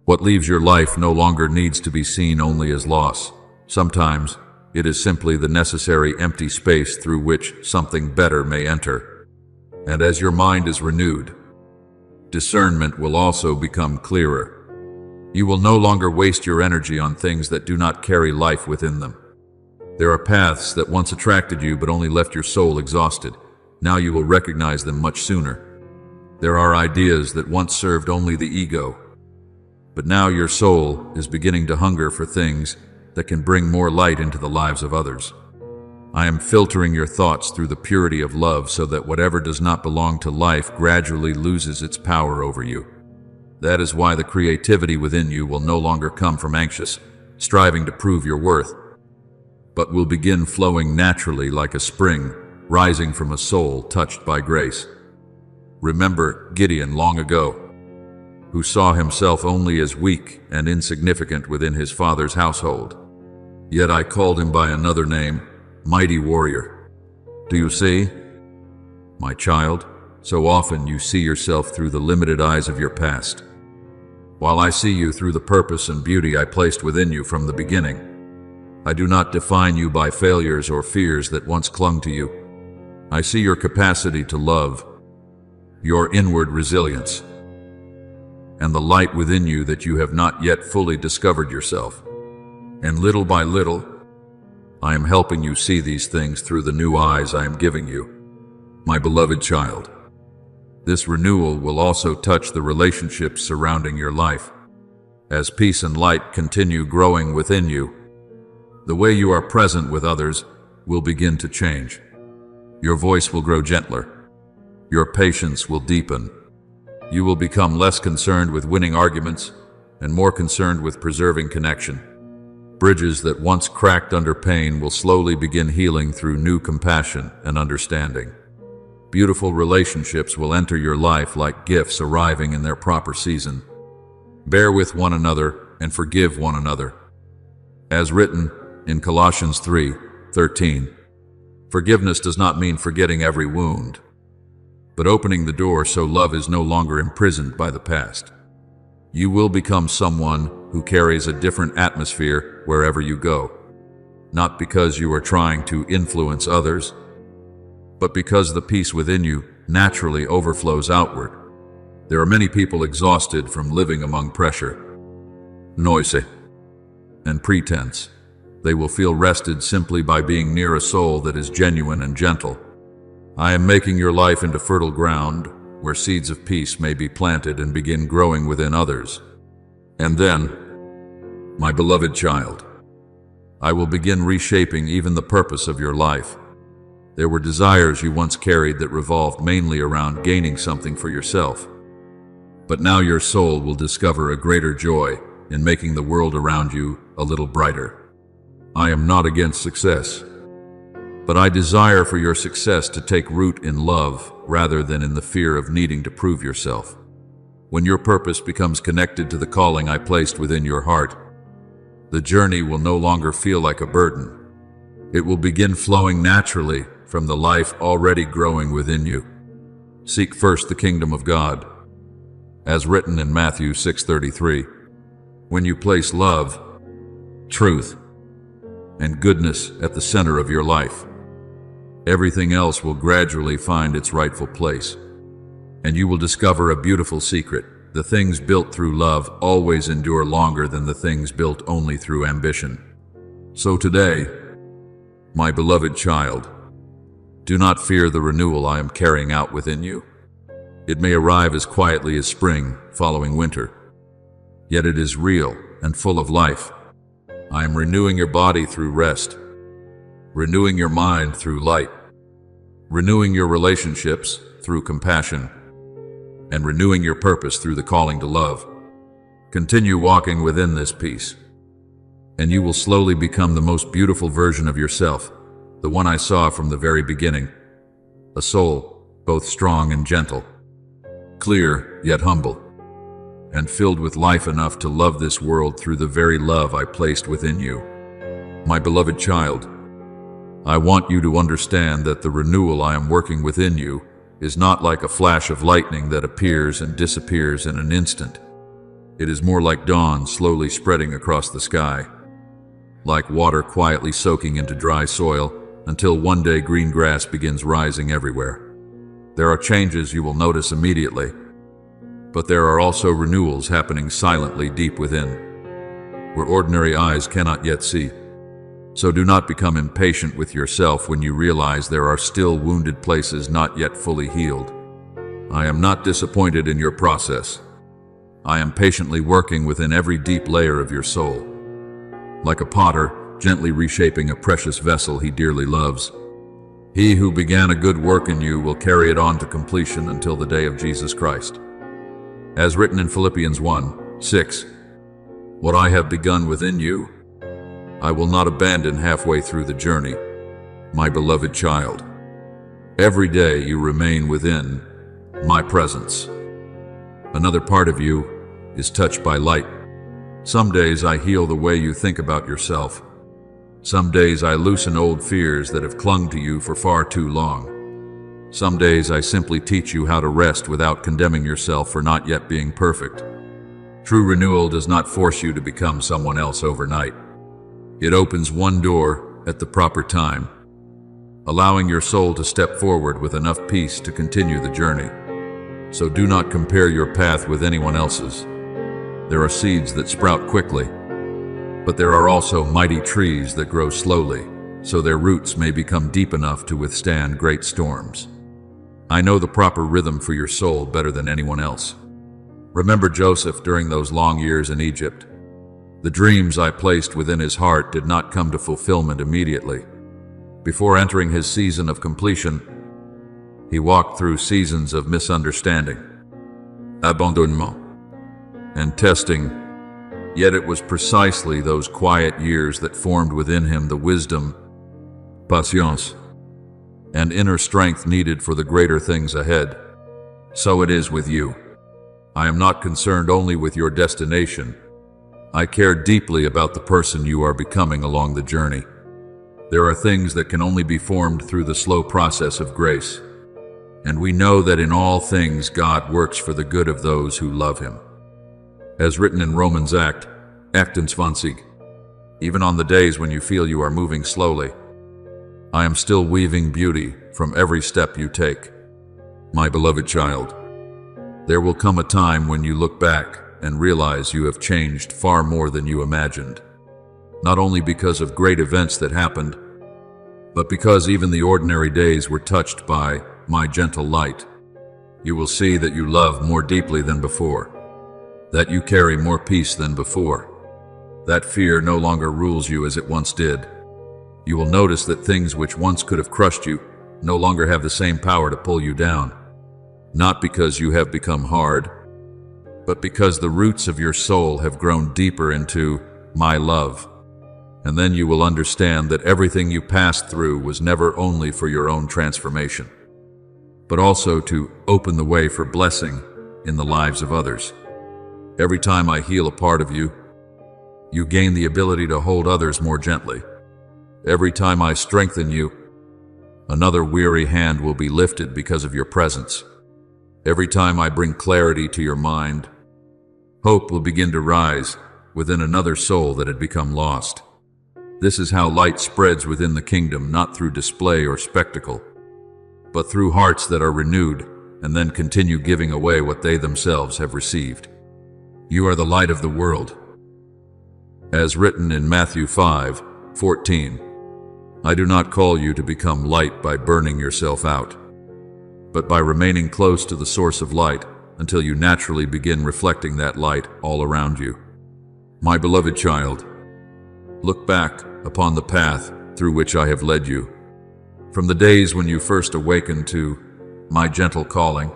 What leaves your life no longer needs to be seen only as loss. Sometimes it is simply the necessary empty space through which something better may enter. And as your mind is renewed, discernment will also become clearer. You will no longer waste your energy on things that do not carry life within them. There are paths that once attracted you but only left your soul exhausted. Now you will recognize them much sooner. There are ideas that once served only the ego, but now your soul is beginning to hunger for things that can bring more light into the lives of others. I am filtering your thoughts through the purity of love so that whatever does not belong to life gradually loses its power over you. That is why the creativity within you will no longer come from anxious, striving to prove your worth, but will begin flowing naturally like a spring, rising from a soul touched by grace. Remember Gideon long ago, who saw himself only as weak and insignificant within his father's household. Yet I called him by another name, mighty warrior. Do you see? My child, so often you see yourself through the limited eyes of your past, while I see you through the purpose and beauty I placed within you from the beginning. I do not define you by failures or fears that once clung to you. I see your capacity to love, your inward resilience, and the light within you that you have not yet fully discovered yourself. And little by little, I am helping you see these things through the new eyes I am giving you, my beloved child. This renewal will also touch the relationships surrounding your life. As peace and light continue growing within you, the way you are present with others will begin to change. Your voice will grow gentler. Your patience will deepen. You will become less concerned with winning arguments and more concerned with preserving connection. Bridges that once cracked under pain will slowly begin healing through new compassion and understanding. Beautiful relationships will enter your life like gifts arriving in their proper season. Bear with one another and forgive one another. As written in Colossians 3:13, forgiveness does not mean forgetting every wound, but opening the door so love is no longer imprisoned by the past. You will become someone who carries a different atmosphere wherever you go, not because you are trying to influence others, but because the peace within you naturally overflows outward. There are many people exhausted from living among pressure, noise, and pretense. They will feel rested simply by being near a soul that is genuine and gentle. I am making your life into fertile ground where seeds of peace may be planted and begin growing within others. And then, my beloved child, I will begin reshaping even the purpose of your life. There were desires you once carried that revolved mainly around gaining something for yourself. But now your soul will discover a greater joy in making the world around you a little brighter. I am not against success, but I desire for your success to take root in love rather than in the fear of needing to prove yourself. When your purpose becomes connected to the calling I placed within your heart, the journey will no longer feel like a burden. It will begin flowing naturally from the life already growing within you. Seek first the kingdom of God, as written in Matthew 6:33. When you place love, truth, and goodness at the center of your life, everything else will gradually find its rightful place. And you will discover a beautiful secret. The things built through love always endure longer than the things built only through ambition. So today, my beloved child, do not fear the renewal I am carrying out within you. It may arrive as quietly as spring following winter, yet it is real and full of life. I am renewing your body through rest, renewing your mind through light, renewing your relationships through compassion, and renewing your purpose through the calling to love. Continue walking within this peace, and you will slowly become the most beautiful version of yourself, the one I saw from the very beginning, a soul both strong and gentle, clear yet humble, and filled with life enough to love this world through the very love I placed within you. My beloved child, I want you to understand that the renewal I am working within you is not like a flash of lightning that appears and disappears in an instant. It is more like dawn slowly spreading across the sky, like water quietly soaking into dry soil until one day green grass begins rising everywhere. There are changes you will notice immediately, but there are also renewals happening silently deep within, where ordinary eyes cannot yet see. So do not become impatient with yourself when you realize there are still wounded places not yet fully healed. I am not disappointed in your process. I am patiently working within every deep layer of your soul, like a potter gently reshaping a precious vessel he dearly loves. He who began a good work in you will carry it on to completion until the day of Jesus Christ. As written in Philippians 1:6, what I have begun within you, I will not abandon halfway through the journey, my beloved child. Every day you remain within, my presence. Another part of you is touched by light. Some days I heal the way you think about yourself. Some days I loosen old fears that have clung to you for far too long. Some days I simply teach you how to rest without condemning yourself for not yet being perfect. True renewal does not force you to become someone else overnight. It opens one door at the proper time, allowing your soul to step forward with enough peace to continue the journey. So do not compare your path with anyone else's. There are seeds that sprout quickly, but there are also mighty trees that grow slowly, so their roots may become deep enough to withstand great storms. I know the proper rhythm for your soul better than anyone else. Remember Joseph during those long years in Egypt. The dreams I placed within his heart did not come to fulfillment immediately. Before entering his season of completion, he walked through seasons of misunderstanding, abandonnement, and testing. Yet it was precisely those quiet years that formed within him the wisdom, patience, and inner strength needed for the greater things ahead. So it is with you. I am not concerned only with your destination. I care deeply about the person you are becoming along the journey. There are things that can only be formed through the slow process of grace, and we know that in all things God works for the good of those who love Him. As written in Romans 8:20, even on the days when you feel you are moving slowly, I am still weaving beauty from every step you take. My beloved child, there will come a time when you look back and realize you have changed far more than you imagined, not only because of great events that happened, but because even the ordinary days were touched by my gentle light. You will see that you love more deeply than before, that you carry more peace than before, that fear no longer rules you as it once did. You will notice that things which once could have crushed you no longer have the same power to pull you down, not because you have become hard, but because the roots of your soul have grown deeper into my love. And then you will understand that everything you passed through was never only for your own transformation, but also to open the way for blessing in the lives of others. Every time I heal a part of you, you gain the ability to hold others more gently. Every time I strengthen you, another weary hand will be lifted because of your presence. Every time I bring clarity to your mind, hope will begin to rise within another soul that had become lost. This is how light spreads within the kingdom, not through display or spectacle, but through hearts that are renewed and then continue giving away what they themselves have received. You are the light of the world. As written in Matthew 5:14, I do not call you to become light by burning yourself out, but by remaining close to the source of light until you naturally begin reflecting that light all around you. My beloved child, look back upon the path through which I have led you. From the days when you first awakened to my gentle calling,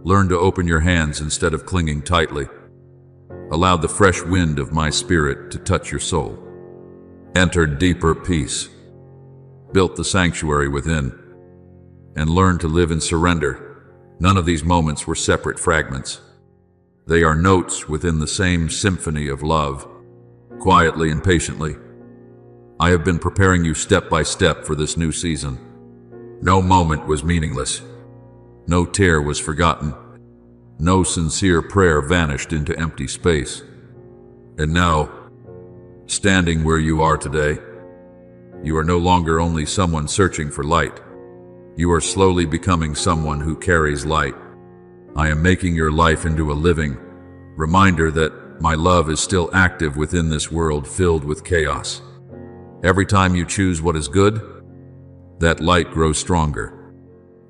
learn to open your hands instead of clinging tightly. Allow the fresh wind of my spirit to touch your soul. Entered deeper peace, built the sanctuary within, and learned to live in surrender. None of these moments were separate fragments. They are notes within the same symphony of love, quietly and patiently. I have been preparing you step by step for this new season. No moment was meaningless. No tear was forgotten. No sincere prayer vanished into empty space. And now, standing where you are today, you are no longer only someone searching for light. You are slowly becoming someone who carries light. I am making your life into a living reminder that my love is still active within this world filled with chaos. Every time you choose what is good, that light grows stronger.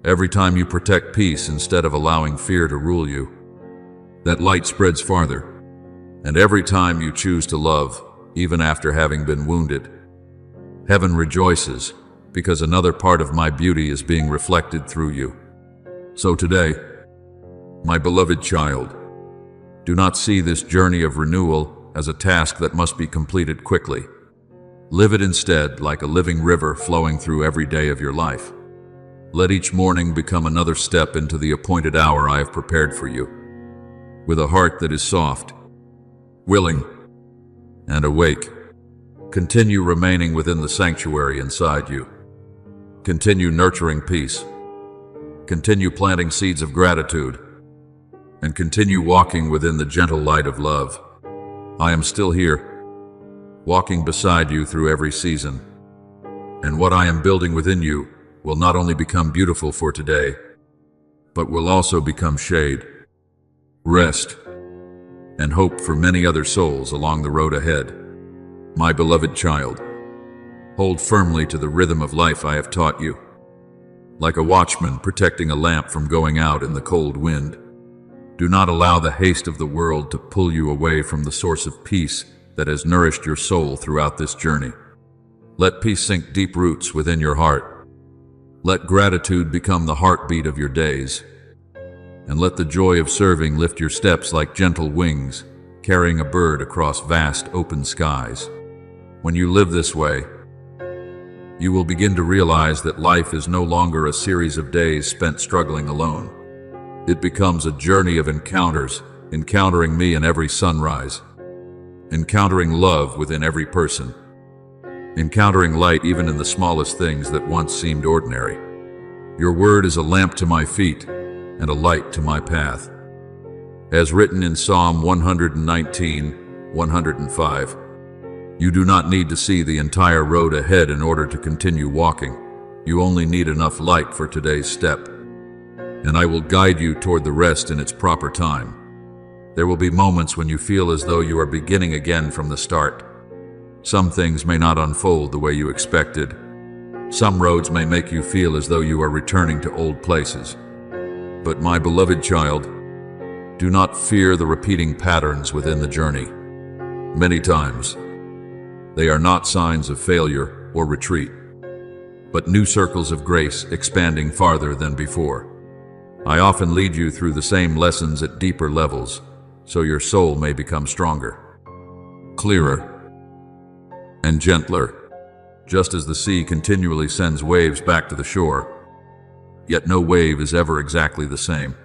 Every time you protect peace instead of allowing fear to rule you, that light spreads farther. And every time you choose to love, even after having been wounded, heaven rejoices, because another part of my beauty is being reflected through you. So today, my beloved child, do not see this journey of renewal as a task that must be completed quickly. Live it instead like a living river flowing through every day of your life. Let each morning become another step into the appointed hour I have prepared for you. With a heart that is soft, willing, and awake, continue remaining within the sanctuary inside you. Continue nurturing peace. Continue planting seeds of gratitude. And continue walking within the gentle light of love. I am still here, walking beside you through every season. And what I am building within you will not only become beautiful for today, but will also become shade, rest, and hope for many other souls along the road ahead. My beloved child, hold firmly to the rhythm of life I have taught you. Like a watchman protecting a lamp from going out in the cold wind, do not allow the haste of the world to pull you away from the source of peace that has nourished your soul throughout this journey. Let peace sink deep roots within your heart. Let gratitude become the heartbeat of your days. And let the joy of serving lift your steps like gentle wings, carrying a bird across vast open skies. When you live this way, you will begin to realize that life is no longer a series of days spent struggling alone. It becomes a journey of encounters, encountering me in every sunrise, encountering love within every person, encountering light even in the smallest things that once seemed ordinary. Your word is a lamp to my feet and a light to my path. As written in Psalm 119:105, you do not need to see the entire road ahead in order to continue walking. You only need enough light for today's step. And I will guide you toward the rest in its proper time. There will be moments when you feel as though you are beginning again from the start. Some things may not unfold the way you expected. Some roads may make you feel as though you are returning to old places. But my beloved child, do not fear the repeating patterns within the journey. Many times, they are not signs of failure or retreat, but new circles of grace expanding farther than before. I often lead you through the same lessons at deeper levels, so your soul may become stronger, clearer, and gentler, just as the sea continually sends waves back to the shore. Yet no wave is ever exactly the same.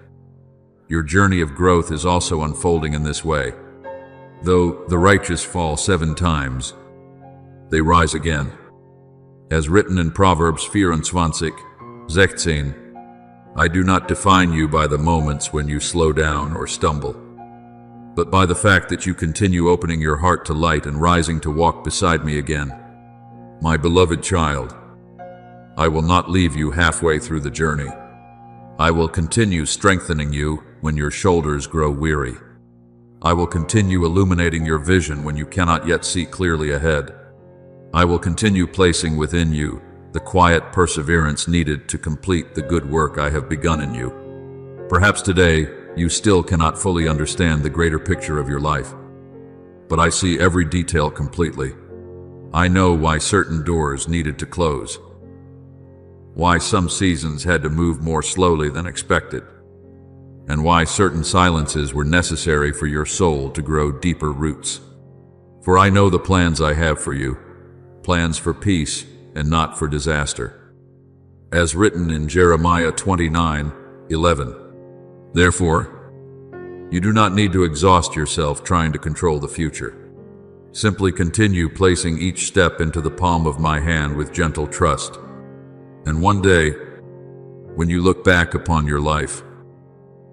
Your journey of growth is also unfolding in this way. Though the righteous fall 7 times, they rise again. As written in Proverbs 24:16, I do not define you by the moments when you slow down or stumble, but by the fact that you continue opening your heart to light and rising to walk beside me again. My beloved child, I will not leave you halfway through the journey. I will continue strengthening you when your shoulders grow weary. I will continue illuminating your vision when you cannot yet see clearly ahead. I will continue placing within you the quiet perseverance needed to complete the good work I have begun in you. Perhaps today, you still cannot fully understand the greater picture of your life, but I see every detail completely. I know why certain doors needed to close, why some seasons had to move more slowly than expected, and why certain silences were necessary for your soul to grow deeper roots. For I know the plans I have for you, plans for peace and not for disaster. As written in Jeremiah 29:11, therefore, you do not need to exhaust yourself trying to control the future. Simply continue placing each step into the palm of my hand with gentle trust. And one day, when you look back upon your life,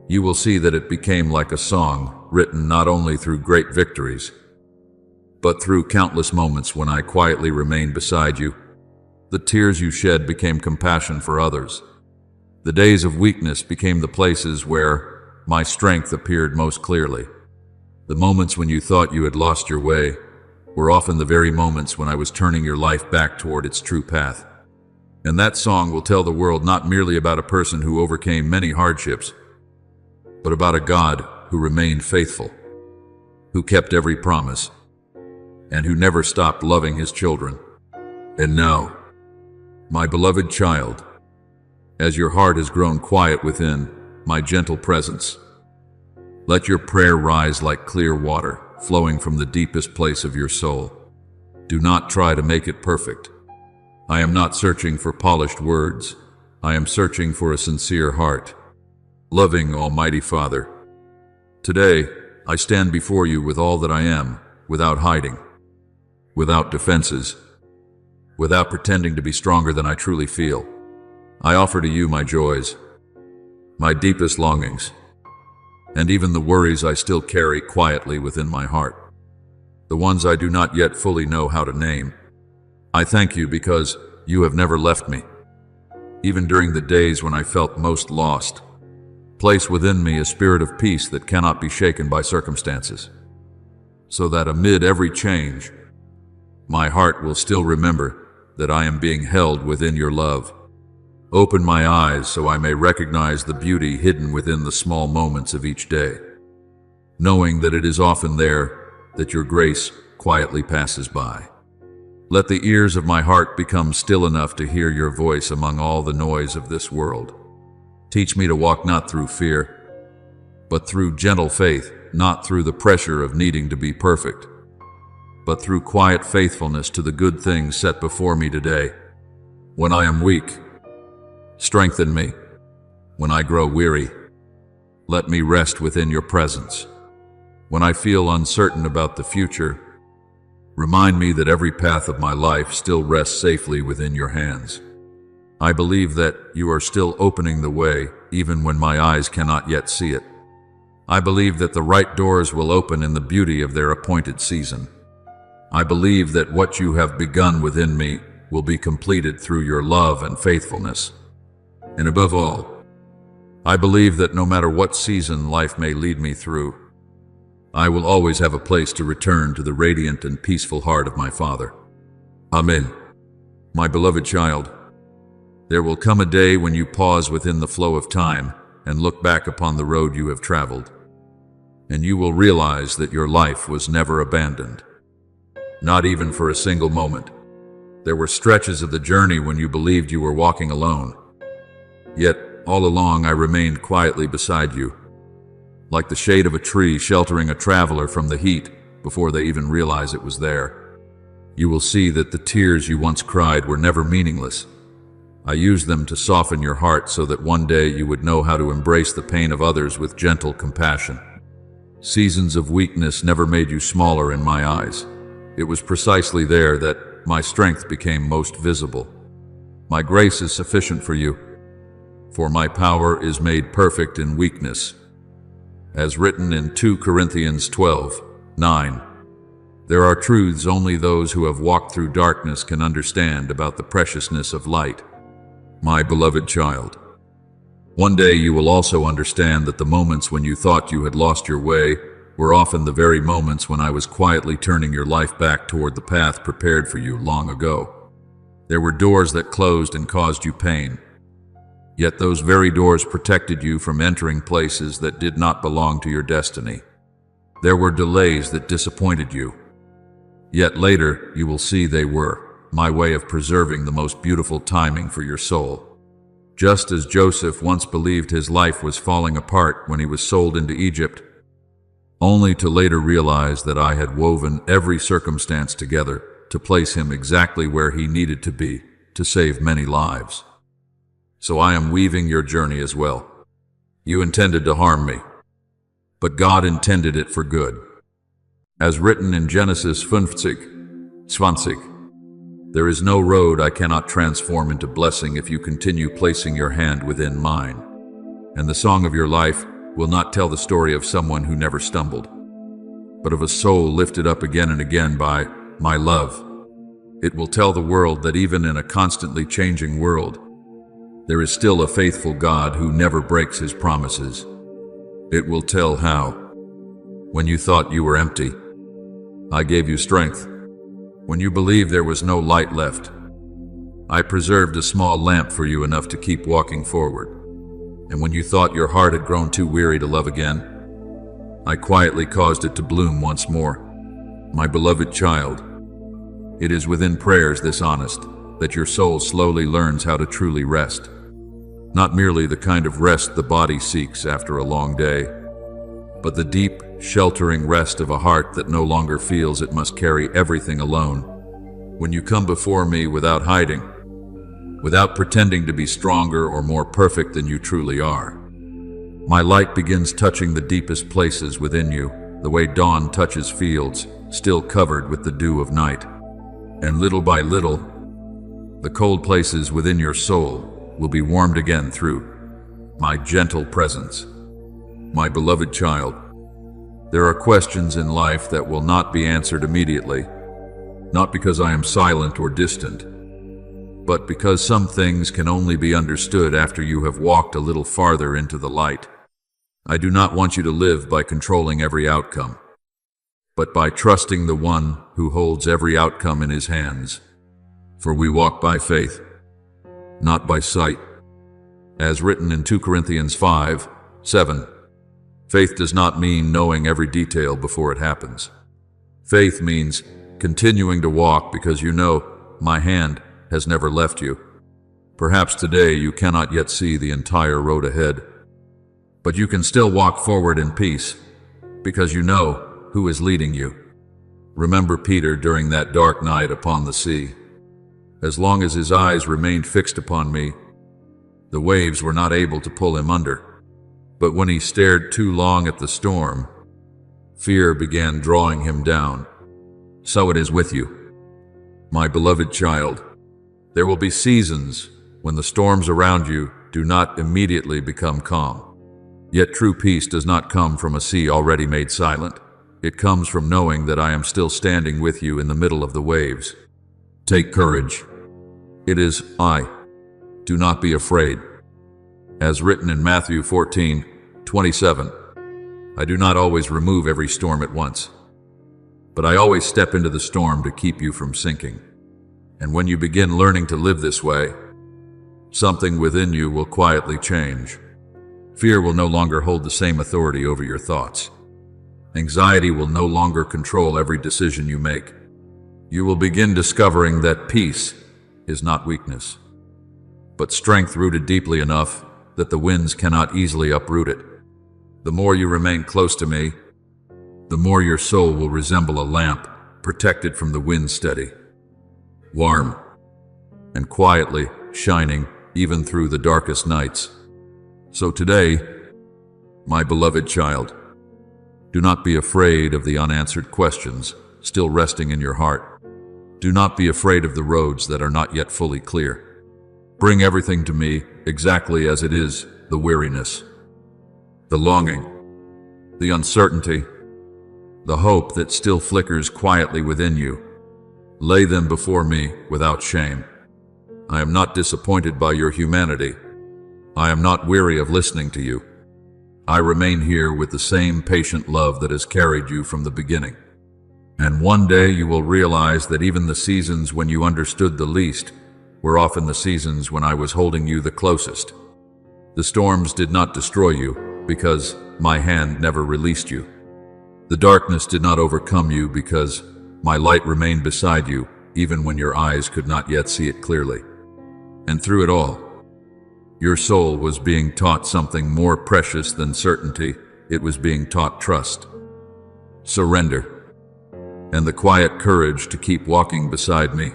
you will see that it became like a song written not only through great victories, but through countless moments when I quietly remained beside you. The tears you shed became compassion for others. The days of weakness became the places where my strength appeared most clearly. The moments when you thought you had lost your way were often the very moments when I was turning your life back toward its true path. And that song will tell the world not merely about a person who overcame many hardships, but about a God who remained faithful, who kept every promise, and who never stopped loving his children. And now, my beloved child, as your heart has grown quiet within my gentle presence, let your prayer rise like clear water flowing from the deepest place of your soul. Do not try to make it perfect. I am not searching for polished words, I am searching for a sincere heart. Loving Almighty Father, today I stand before you with all that I am, without hiding, without defenses, without pretending to be stronger than I truly feel. I offer to you my joys, my deepest longings, and even the worries I still carry quietly within my heart, the ones I do not yet fully know how to name. I thank you because you have never left me, even during the days when I felt most lost. Place within me a spirit of peace that cannot be shaken by circumstances, so that amid every change, my heart will still remember that I am being held within your love. Open my eyes so I may recognize the beauty hidden within the small moments of each day, knowing that it is often there that your grace quietly passes by. Let the ears of my heart become still enough to hear your voice among all the noise of this world. Teach me to walk not through fear, but through gentle faith, not through the pressure of needing to be perfect, but through quiet faithfulness to the good things set before me today. When I am weak, strengthen me. When I grow weary, let me rest within your presence. When I feel uncertain about the future, remind me that every path of my life still rests safely within your hands. I believe that you are still opening the way, even when my eyes cannot yet see it. I believe that the right doors will open in the beauty of their appointed season. I believe that what you have begun within me will be completed through your love and faithfulness. And above all, I believe that no matter what season life may lead me through, I will always have a place to return to the radiant and peaceful heart of my Father. Amen. My beloved child, there will come a day when you pause within the flow of time and look back upon the road you have traveled, and you will realize that your life was never abandoned. Not even for a single moment. There were stretches of the journey when you believed you were walking alone. Yet, all along I remained quietly beside you, like the shade of a tree sheltering a traveler from the heat before they even realize it was there. You will see that the tears you once cried were never meaningless. I used them to soften your heart so that one day you would know how to embrace the pain of others with gentle compassion. Seasons of weakness never made you smaller in my eyes. It was precisely there that my strength became most visible. My grace is sufficient for you, for my power is made perfect in weakness. As written in 2 Corinthians 12:9, there are truths only those who have walked through darkness can understand about the preciousness of light. My beloved child, one day you will also understand that the moments when you thought you had lost your way were often the very moments when I was quietly turning your life back toward the path prepared for you long ago. There were doors that closed and caused you pain, yet those very doors protected you from entering places that did not belong to your destiny. There were delays that disappointed you, yet later you will see they were my way of preserving the most beautiful timing for your soul. Just as Joseph once believed his life was falling apart when he was sold into Egypt, only to later realize that I had woven every circumstance together to place him exactly where he needed to be to save many lives. So I am weaving your journey as well. You intended to harm me, but God intended it for good. As written in Genesis 50:20, there is no road I cannot transform into blessing if you continue placing your hand within mine. And the song of your life will not tell the story of someone who never stumbled, but of a soul lifted up again and again by my love. It will tell the world that even in a constantly changing world, there is still a faithful God who never breaks his promises. It will tell how, when you thought you were empty, I gave you strength. When you believed there was no light left, I preserved a small lamp for you enough to keep walking forward. And when you thought your heart had grown too weary to love again, I quietly caused it to bloom once more. My beloved child, it is within prayers this honest that your soul slowly learns how to truly rest. Not merely the kind of rest the body seeks after a long day, but the deep, sheltering rest of a heart that no longer feels it must carry everything alone. When you come before me without hiding, without pretending to be stronger or more perfect than you truly are. My light begins touching the deepest places within you, the way dawn touches fields, still covered with the dew of night. And little by little, the cold places within your soul will be warmed again through my gentle presence. My beloved child, there are questions in life that will not be answered immediately, not because I am silent or distant, but because some things can only be understood after you have walked a little farther into the light. I do not want you to live by controlling every outcome, but by trusting the one who holds every outcome in his hands. For we walk by faith, not by sight. As written in 2 Corinthians 5:7, faith does not mean knowing every detail before it happens. Faith means continuing to walk because you know my hand has never left you. Perhaps today you cannot yet see the entire road ahead, but you can still walk forward in peace because you know who is leading you. Remember Peter during that dark night upon the sea. As long as his eyes remained fixed upon me, the waves were not able to pull him under. But when he stared too long at the storm, fear began drawing him down. So it is with you, my beloved child. There will be seasons when the storms around you do not immediately become calm. Yet true peace does not come from a sea already made silent. It comes from knowing that I am still standing with you in the middle of the waves. Take courage. It is I. Do not be afraid. As written in Matthew 14:27, I do not always remove every storm at once, but I always step into the storm to keep you from sinking. And when you begin learning to live this way, something within you will quietly change. Fear will no longer hold the same authority over your thoughts. Anxiety will no longer control every decision you make. You will begin discovering that peace is not weakness, but strength rooted deeply enough that the winds cannot easily uproot it. The more you remain close to me, the more your soul will resemble a lamp protected from the wind, steady, warm, and quietly shining even through the darkest nights. So today, my beloved child, do not be afraid of the unanswered questions still resting in your heart. Do not be afraid of the roads that are not yet fully clear. Bring everything to me exactly as it is, the weariness, the longing, the uncertainty, the hope that still flickers quietly within you. Lay them before me without shame. I am not disappointed by your humanity. I am not weary of listening to you. I remain here with the same patient love that has carried you from the beginning. And one day you will realize that even the seasons when you understood the least were often the seasons when I was holding you the closest. The storms did not destroy you because my hand never released you. The darkness did not overcome you because my light remained beside you even when your eyes could not yet see it clearly. And through it all, your soul was being taught something more precious than certainty. It was being taught trust, surrender, and the quiet courage to keep walking beside me,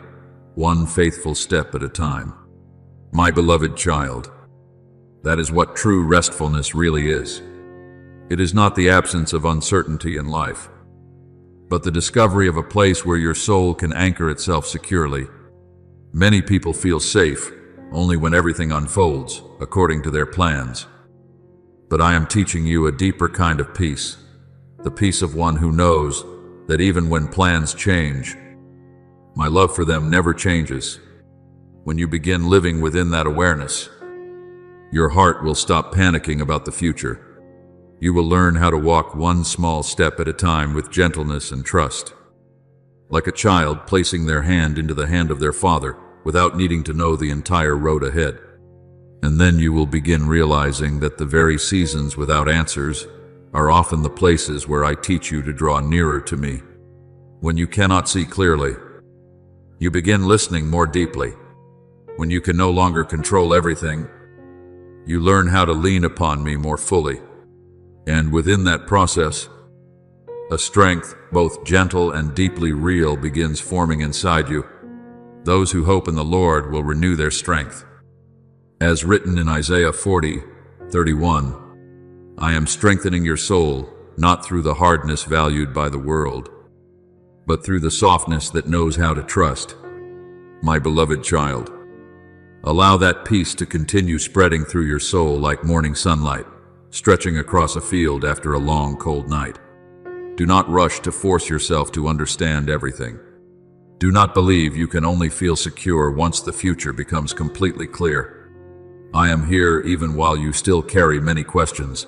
one faithful step at a time. My beloved child, that is what true restfulness really is. It is not the absence of uncertainty in life, but the discovery of a place where your soul can anchor itself securely. Many people feel safe only when everything unfolds according to their plans. But I am teaching you a deeper kind of peace, the peace of one who knows that even when plans change, my love for them never changes. When you begin living within that awareness, your heart will stop panicking about the future. You will learn how to walk one small step at a time with gentleness and trust, like a child placing their hand into the hand of their father without needing to know the entire road ahead. And then you will begin realizing that the very seasons without answers are often the places where I teach you to draw nearer to me. When you cannot see clearly, you begin listening more deeply. When you can no longer control everything, you learn how to lean upon me more fully. And within that process, a strength, both gentle and deeply real, begins forming inside you. Those who hope in the Lord will renew their strength. As written in Isaiah 40:31, I am strengthening your soul, not through the hardness valued by the world, but through the softness that knows how to trust. My beloved child, allow that peace to continue spreading through your soul like morning sunlight, stretching across a field after a long, cold night. Do not rush to force yourself to understand everything. Do not believe you can only feel secure once the future becomes completely clear. I am here even while you still carry many questions,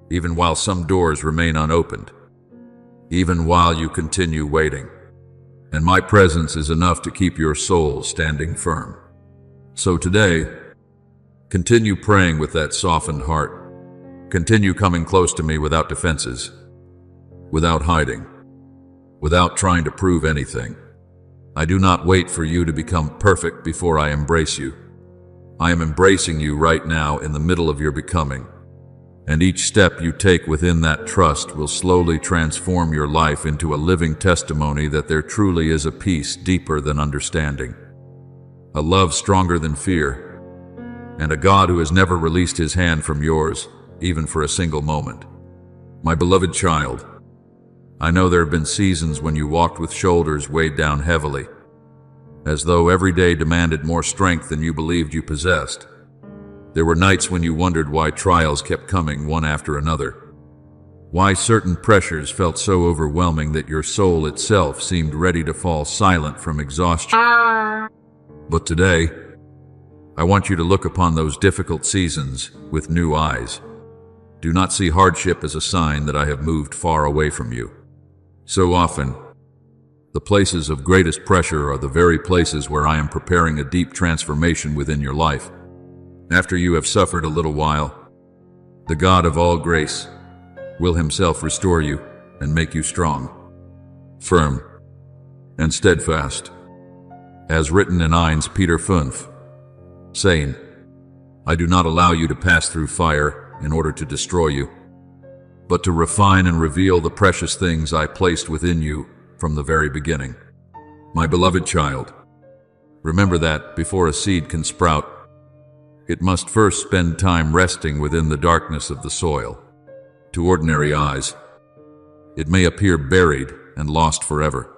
even while some doors remain unopened, even while you continue waiting. And my presence is enough to keep your soul standing firm. So today, continue praying with that softened heart. Continue coming close to me without defenses, without hiding, without trying to prove anything. I do not wait for you to become perfect before I embrace you. I am embracing you right now in the middle of your becoming. And each step you take within that trust will slowly transform your life into a living testimony that there truly is a peace deeper than understanding, a love stronger than fear, and a God who has never released his hand from yours, even for a single moment. My beloved child, I know there have been seasons when you walked with shoulders weighed down heavily, as though every day demanded more strength than you believed you possessed. There were nights when you wondered why trials kept coming one after another, why certain pressures felt so overwhelming that your soul itself seemed ready to fall silent from exhaustion. But today, I want you to look upon those difficult seasons with new eyes. Do not see hardship as a sign that I have moved far away from you. So often, the places of greatest pressure are the very places where I am preparing a deep transformation within your life. After you have suffered a little while, the God of all grace will himself restore you and make you strong, firm, and steadfast. As written in 1 Peter 5, saying, I do not allow you to pass through fire in order to destroy you, but to refine and reveal the precious things I placed within you from the very beginning. My beloved child, remember that before a seed can sprout, it must first spend time resting within the darkness of the soil. To ordinary eyes, it may appear buried and lost forever.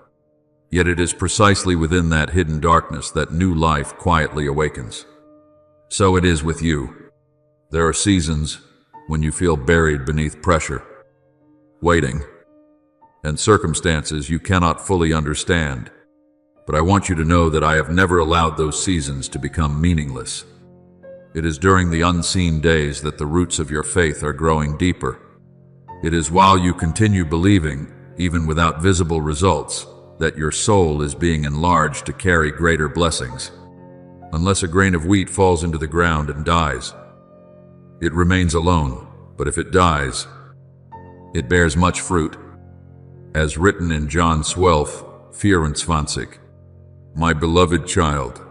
Yet it is precisely within that hidden darkness that new life quietly awakens. So it is with you. There are seasons when you feel buried beneath pressure, waiting, and circumstances you cannot fully understand. But I want you to know that I have never allowed those seasons to become meaningless. It is during the unseen days that the roots of your faith are growing deeper. It is while you continue believing, even without visible results, that your soul is being enlarged to carry greater blessings. Unless a grain of wheat falls into the ground and dies, it remains alone, but if it dies, it bears much fruit. As written in John 12:24, my beloved child,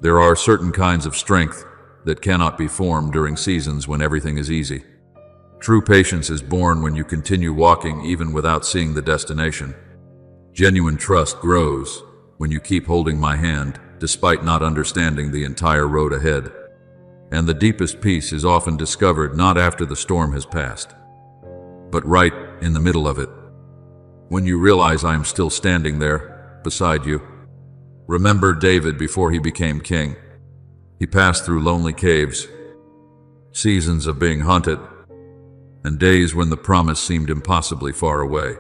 there are certain kinds of strength that cannot be formed during seasons when everything is easy. True patience is born when you continue walking even without seeing the destination. Genuine trust grows when you keep holding my hand despite not understanding the entire road ahead. And the deepest peace is often discovered not after the storm has passed, but right in the middle of it, when you realize I am still standing there beside you. Remember David before he became king. He passed through lonely caves, seasons of being hunted, and days when the promise seemed impossibly far away.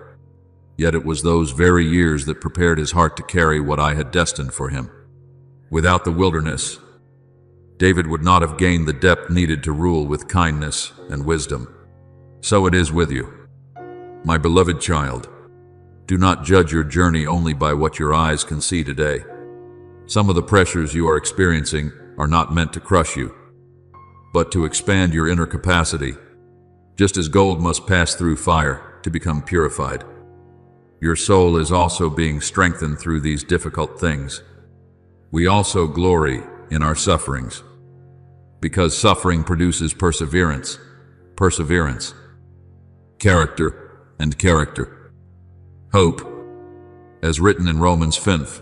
Yet it was those very years that prepared his heart to carry what I had destined for him. Without the wilderness, David would not have gained the depth needed to rule with kindness and wisdom. So it is with you. My beloved child, do not judge your journey only by what your eyes can see today. Some of the pressures you are experiencing are not meant to crush you, but to expand your inner capacity. Just as gold must pass through fire to become purified, your soul is also being strengthened through these difficult things. We also glory in our sufferings, because suffering produces perseverance, character, and character. Hope, as written in Romans 5,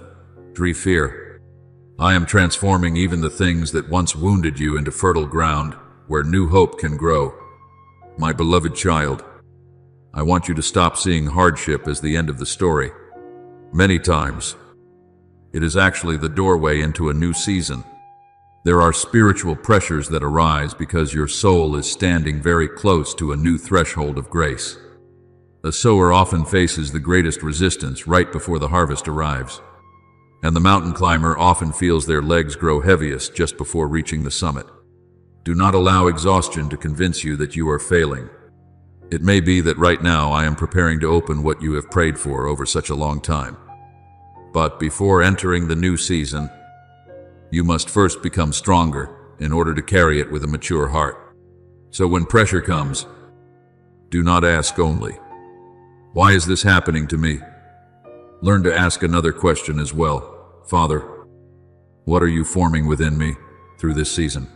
3. Fear. I am transforming even the things that once wounded you into fertile ground where new hope can grow. My beloved child, I want you to stop seeing hardship as the end of the story. Many times, it is actually the doorway into a new season. There are spiritual pressures that arise because your soul is standing very close to a new threshold of grace. A sower often faces the greatest resistance right before the harvest arrives, and the mountain climber often feels their legs grow heaviest just before reaching the summit. Do not allow exhaustion to convince you that you are failing. It may be that right now I am preparing to open what you have prayed for over such a long time. But before entering the new season, you must first become stronger in order to carry it with a mature heart. So when pressure comes, do not ask only, "Why is this happening to me?" Learn to ask another question as well. "Father, what are you forming within me through this season?"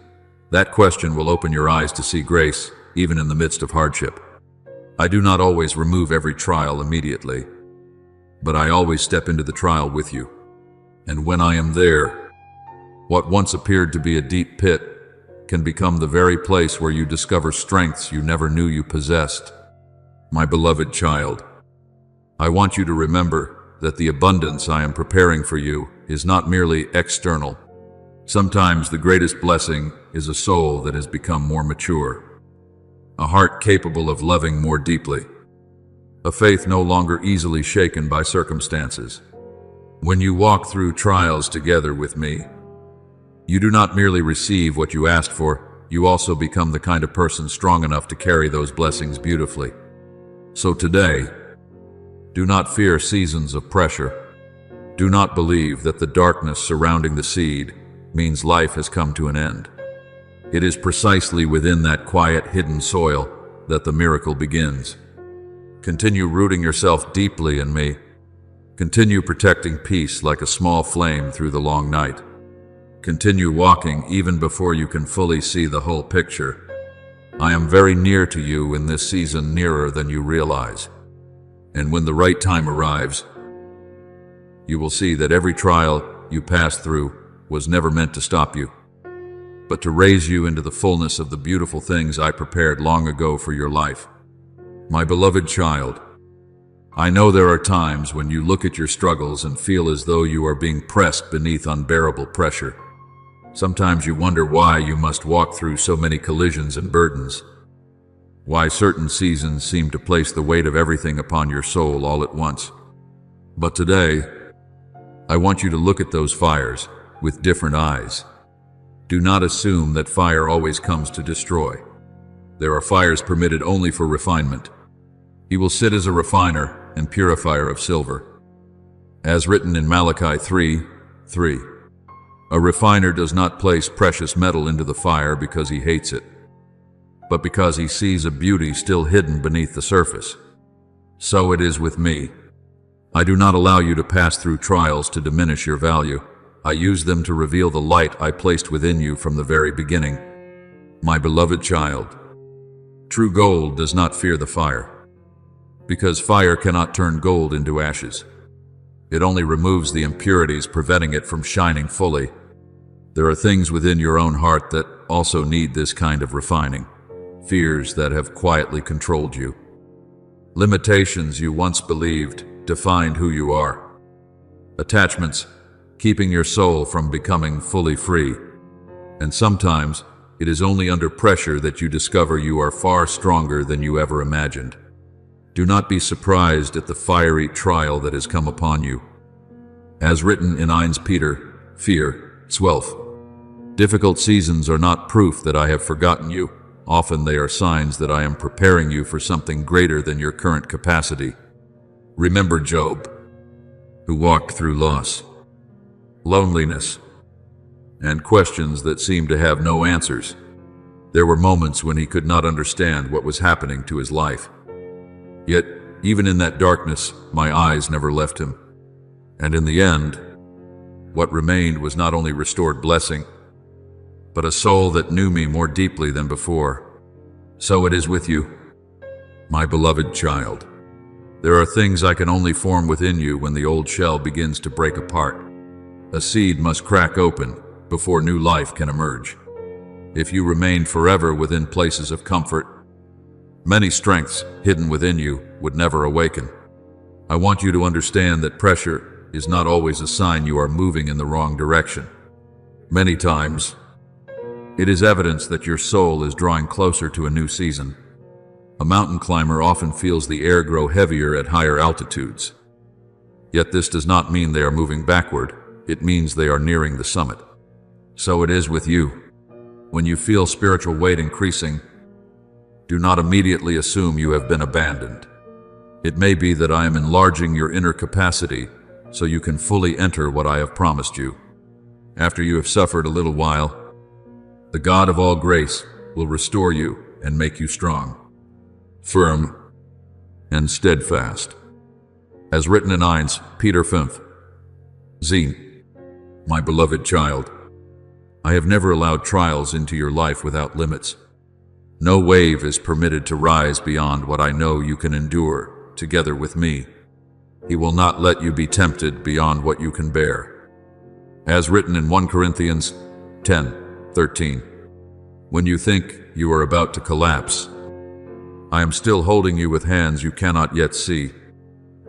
That question will open your eyes to see grace, even in the midst of hardship. I do not always remove every trial immediately, but I always step into the trial with you. And when I am there, what once appeared to be a deep pit can become the very place where you discover strengths you never knew you possessed. My beloved child, I want you to remember that the abundance I am preparing for you is not merely external. Sometimes the greatest blessing is a soul that has become more mature, a heart capable of loving more deeply, a faith no longer easily shaken by circumstances. When you walk through trials together with me, you do not merely receive what you asked for, you also become the kind of person strong enough to carry those blessings beautifully. So today, do not fear seasons of pressure. Do not believe that the darkness surrounding the seed means life has come to an end. It is precisely within that quiet, hidden soil that the miracle begins. Continue rooting yourself deeply in me. Continue protecting peace like a small flame through the long night. Continue walking even before you can fully see the whole picture. I am very near to you in this season, nearer than you realize. And when the right time arrives, you will see that every trial you pass through was never meant to stop you, but to raise you into the fullness of the beautiful things I prepared long ago for your life. My beloved child, I know there are times when you look at your struggles and feel as though you are being pressed beneath unbearable pressure. Sometimes you wonder why you must walk through so many collisions and burdens, why certain seasons seem to place the weight of everything upon your soul all at once. But today, I want you to look at those fires with different eyes. Do not assume that fire always comes to destroy. There are fires permitted only for refinement. He will sit as a refiner and purifier of silver. As written in Malachi 3:3, a refiner does not place precious metal into the fire because he hates it, but because he sees a beauty still hidden beneath the surface. So it is with me. I do not allow you to pass through trials to diminish your value. I use them to reveal the light I placed within you from the very beginning. My beloved child, true gold does not fear the fire, because fire cannot turn gold into ashes. It only removes the impurities, preventing it from shining fully. There are things within your own heart that also need this kind of refining. Fears that have quietly controlled you. Limitations you once believed defined who you are. Attachments keeping your soul from becoming fully free. And sometimes it is only under pressure that you discover you are far stronger than you ever imagined. Do not be surprised at the fiery trial that has come upon you. As written in 1 Peter 4:12, difficult seasons are not proof that I have forgotten you. Often they are signs that I am preparing you for something greater than your current capacity. Remember Job, who walked through loss, loneliness, and questions that seemed to have no answers. There were moments when he could not understand what was happening to his life. Yet, even in that darkness, my eyes never left him. And in the end, what remained was not only restored blessing, but a soul that knew me more deeply than before. So it is with you, my beloved child. There are things I can only form within you when the old shell begins to break apart. A seed must crack open before new life can emerge. If you remain forever within places of comfort, many strengths hidden within you would never awaken. I want you to understand that pressure is not always a sign you are moving in the wrong direction. Many times, it is evidence that your soul is drawing closer to a new season. A mountain climber often feels the air grow heavier at higher altitudes. Yet this does not mean they are moving backward. It means they are nearing the summit. So it is with you. When you feel spiritual weight increasing, do not immediately assume you have been abandoned. It may be that I am enlarging your inner capacity so you can fully enter what I have promised you. After you have suffered a little while, the God of all grace will restore you and make you strong, firm, and steadfast. As written in 1 Peter 5, my beloved child, I have never allowed trials into your life without limits. No wave is permitted to rise beyond what I know you can endure together with me. He will not let you be tempted beyond what you can bear. As written in 1 Corinthians 10:13, when you think you are about to collapse, I am still holding you with hands you cannot yet see.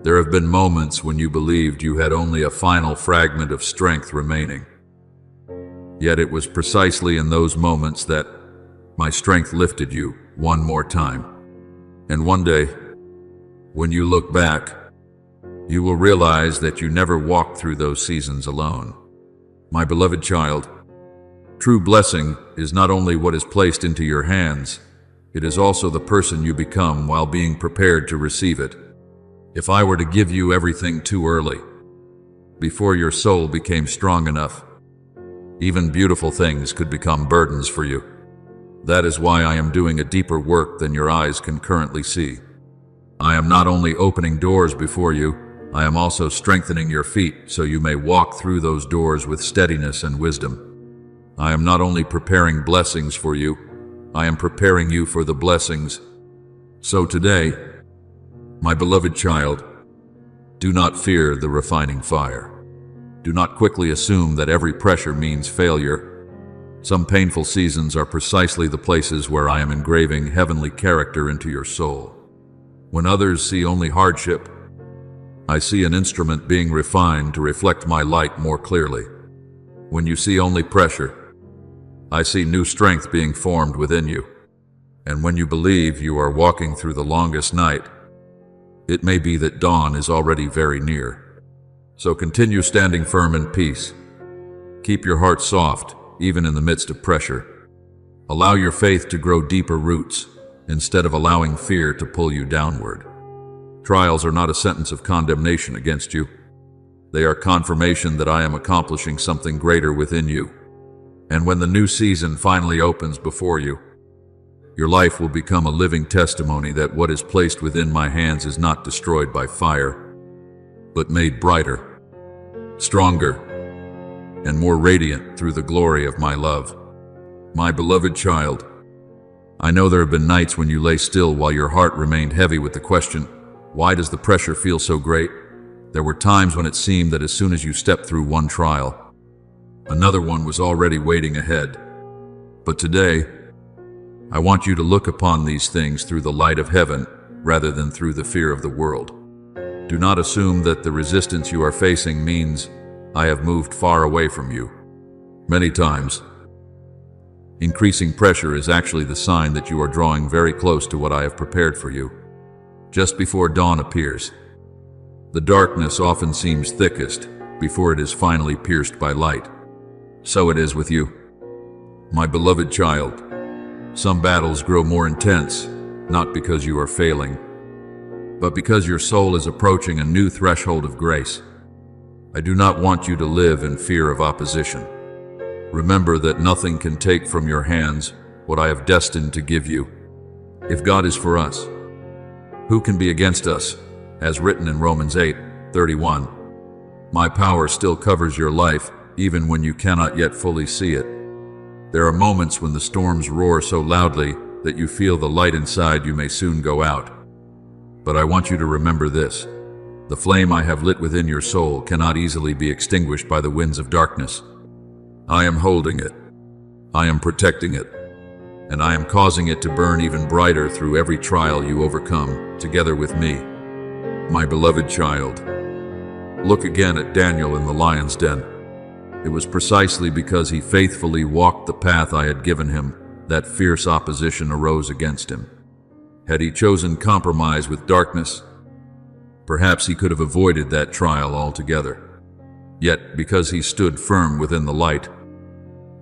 There have been moments when you believed you had only a final fragment of strength remaining. Yet it was precisely in those moments that my strength lifted you one more time. And one day, when you look back, you will realize that you never walked through those seasons alone. My beloved child, true blessing is not only what is placed into your hands, it is also the person you become while being prepared to receive it. If I were to give you everything too early, before your soul became strong enough, even beautiful things could become burdens for you. That is why I am doing a deeper work than your eyes can currently see. I am not only opening doors before you, I am also strengthening your feet so you may walk through those doors with steadiness and wisdom. I am not only preparing blessings for you, I am preparing you for the blessings. So today, my beloved child, do not fear the refining fire. Do not quickly assume that every pressure means failure. Some painful seasons are precisely the places where I am engraving heavenly character into your soul. When others see only hardship, I see an instrument being refined to reflect my light more clearly. When you see only pressure, I see new strength being formed within you. And when you believe you are walking through the longest night, it may be that dawn is already very near. So continue standing firm in peace. Keep your heart soft, even in the midst of pressure. Allow your faith to grow deeper roots, instead of allowing fear to pull you downward. Trials are not a sentence of condemnation against you. They are confirmation that I am accomplishing something greater within you. And when the new season finally opens before you, your life will become a living testimony that what is placed within my hands is not destroyed by fire, but made brighter, stronger, and more radiant through the glory of my love. My beloved child, I know there have been nights when you lay still while your heart remained heavy with the question, why does the pressure feel so great? There were times when it seemed that as soon as you stepped through one trial, another one was already waiting ahead. But today, I want you to look upon these things through the light of heaven rather than through the fear of the world. Do not assume that the resistance you are facing means I have moved far away from you. Many times, increasing pressure is actually the sign that you are drawing very close to what I have prepared for you. Just before dawn appears, the darkness often seems thickest before it is finally pierced by light. So it is with you. My beloved child, some battles grow more intense, not because you are failing, but because your soul is approaching a new threshold of grace. I do not want you to live in fear of opposition. Remember that nothing can take from your hands what I have destined to give you. If God is for us, who can be against us? As written in Romans 8:31, my power still covers your life even when you cannot yet fully see it. There are moments when the storms roar so loudly that you feel the light inside you may soon go out. But I want you to remember this. The flame I have lit within your soul cannot easily be extinguished by the winds of darkness. I am holding it. I am protecting it. And I am causing it to burn even brighter through every trial you overcome, together with me. My beloved child, look again at Daniel in the lion's den. It was precisely because he faithfully walked the path I had given him that fierce opposition arose against him. Had he chosen compromise with darkness, perhaps he could have avoided that trial altogether. Yet, because he stood firm within the light,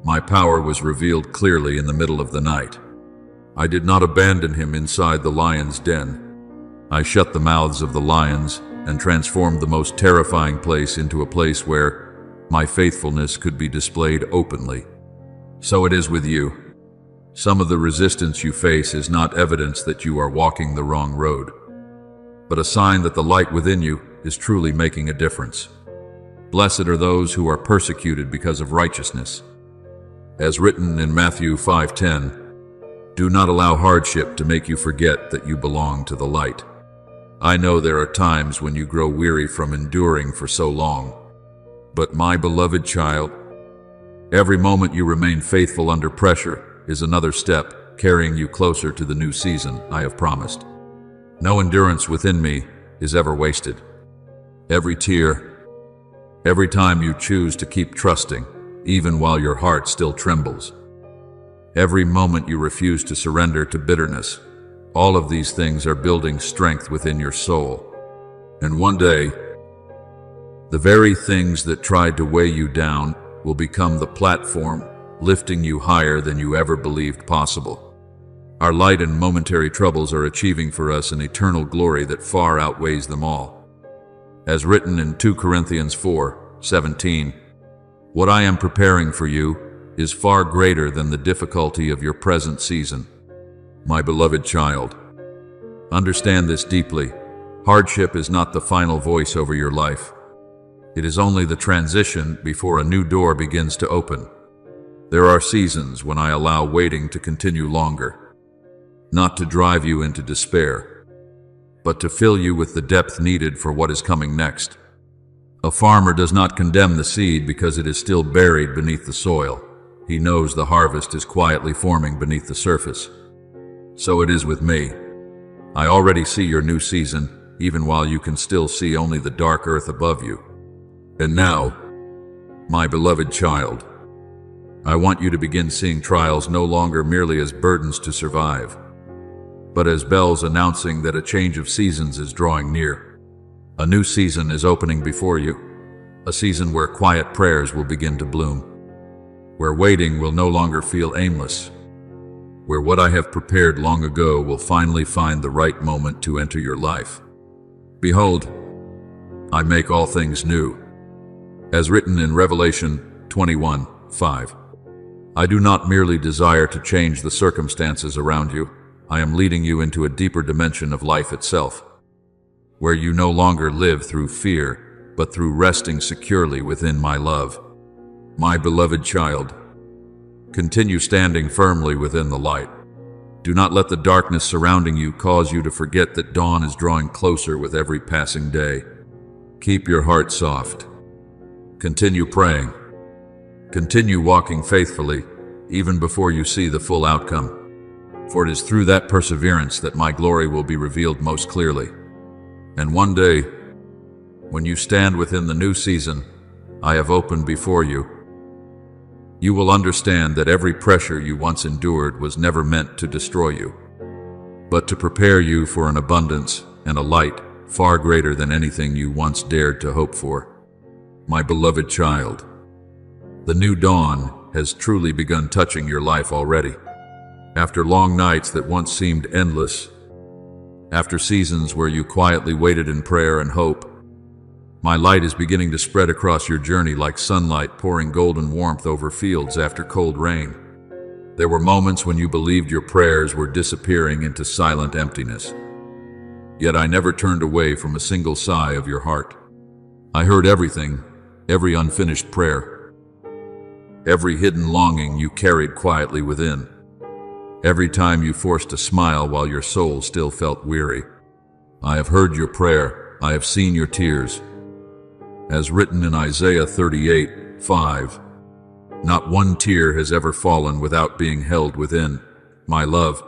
my power was revealed clearly in the middle of the night. I did not abandon him inside the lion's den. I shut the mouths of the lions and transformed the most terrifying place into a place where my faithfulness could be displayed openly. So it is with you. Some of the resistance you face is not evidence that you are walking the wrong road, but a sign that the light within you is truly making a difference. Blessed are those who are persecuted because of righteousness. As written in Matthew 5:10, do not allow hardship to make you forget that you belong to the light. I know there are times when you grow weary from enduring for so long, but my beloved child, every moment you remain faithful under pressure is another step carrying you closer to the new season I have promised. No endurance within me is ever wasted. Every tear, every time you choose to keep trusting, even while your heart still trembles, every moment you refuse to surrender to bitterness, all of these things are building strength within your soul. And one day, the very things that tried to weigh you down will become the platform lifting you higher than you ever believed possible. Our light and momentary troubles are achieving for us an eternal glory that far outweighs them all. As written in 2 Corinthians 4:17, what I am preparing for you is far greater than the difficulty of your present season. My beloved child, understand this deeply. Hardship is not the final voice over your life. It is only the transition before a new door begins to open. There are seasons when I allow waiting to continue longer, not to drive you into despair, but to fill you with the depth needed for what is coming next. A farmer does not condemn the seed because it is still buried beneath the soil. He knows the harvest is quietly forming beneath the surface. So it is with me. I already see your new season, even while you can still see only the dark earth above you. And now, my beloved child, I want you to begin seeing trials no longer merely as burdens to survive, but as bells announcing that a change of seasons is drawing near. A new season is opening before you, a season where quiet prayers will begin to bloom, where waiting will no longer feel aimless, where what I have prepared long ago will finally find the right moment to enter your life. Behold, I make all things new. As written in Revelation 21:5. I do not merely desire to change the circumstances around you. I am leading you into a deeper dimension of life itself, where you no longer live through fear, but through resting securely within my love. My beloved child, continue standing firmly within the light. Do not let the darkness surrounding you cause you to forget that dawn is drawing closer with every passing day. Keep your heart soft. Continue praying. Continue walking faithfully, even before you see the full outcome. For it is through that perseverance that my glory will be revealed most clearly. And one day, when you stand within the new season I have opened before you, you will understand that every pressure you once endured was never meant to destroy you, but to prepare you for an abundance and a light far greater than anything you once dared to hope for. My beloved child, the new dawn has truly begun touching your life already. After long nights that once seemed endless, after seasons where you quietly waited in prayer and hope, my light is beginning to spread across your journey like sunlight pouring golden warmth over fields after cold rain. There were moments when you believed your prayers were disappearing into silent emptiness. Yet I never turned away from a single sigh of your heart. I heard everything, every unfinished prayer, every hidden longing you carried quietly within, every time you forced a smile while your soul still felt weary. I have heard your prayer, I have seen your tears. As written in Isaiah 38:5, not one tear has ever fallen without being held within. My love,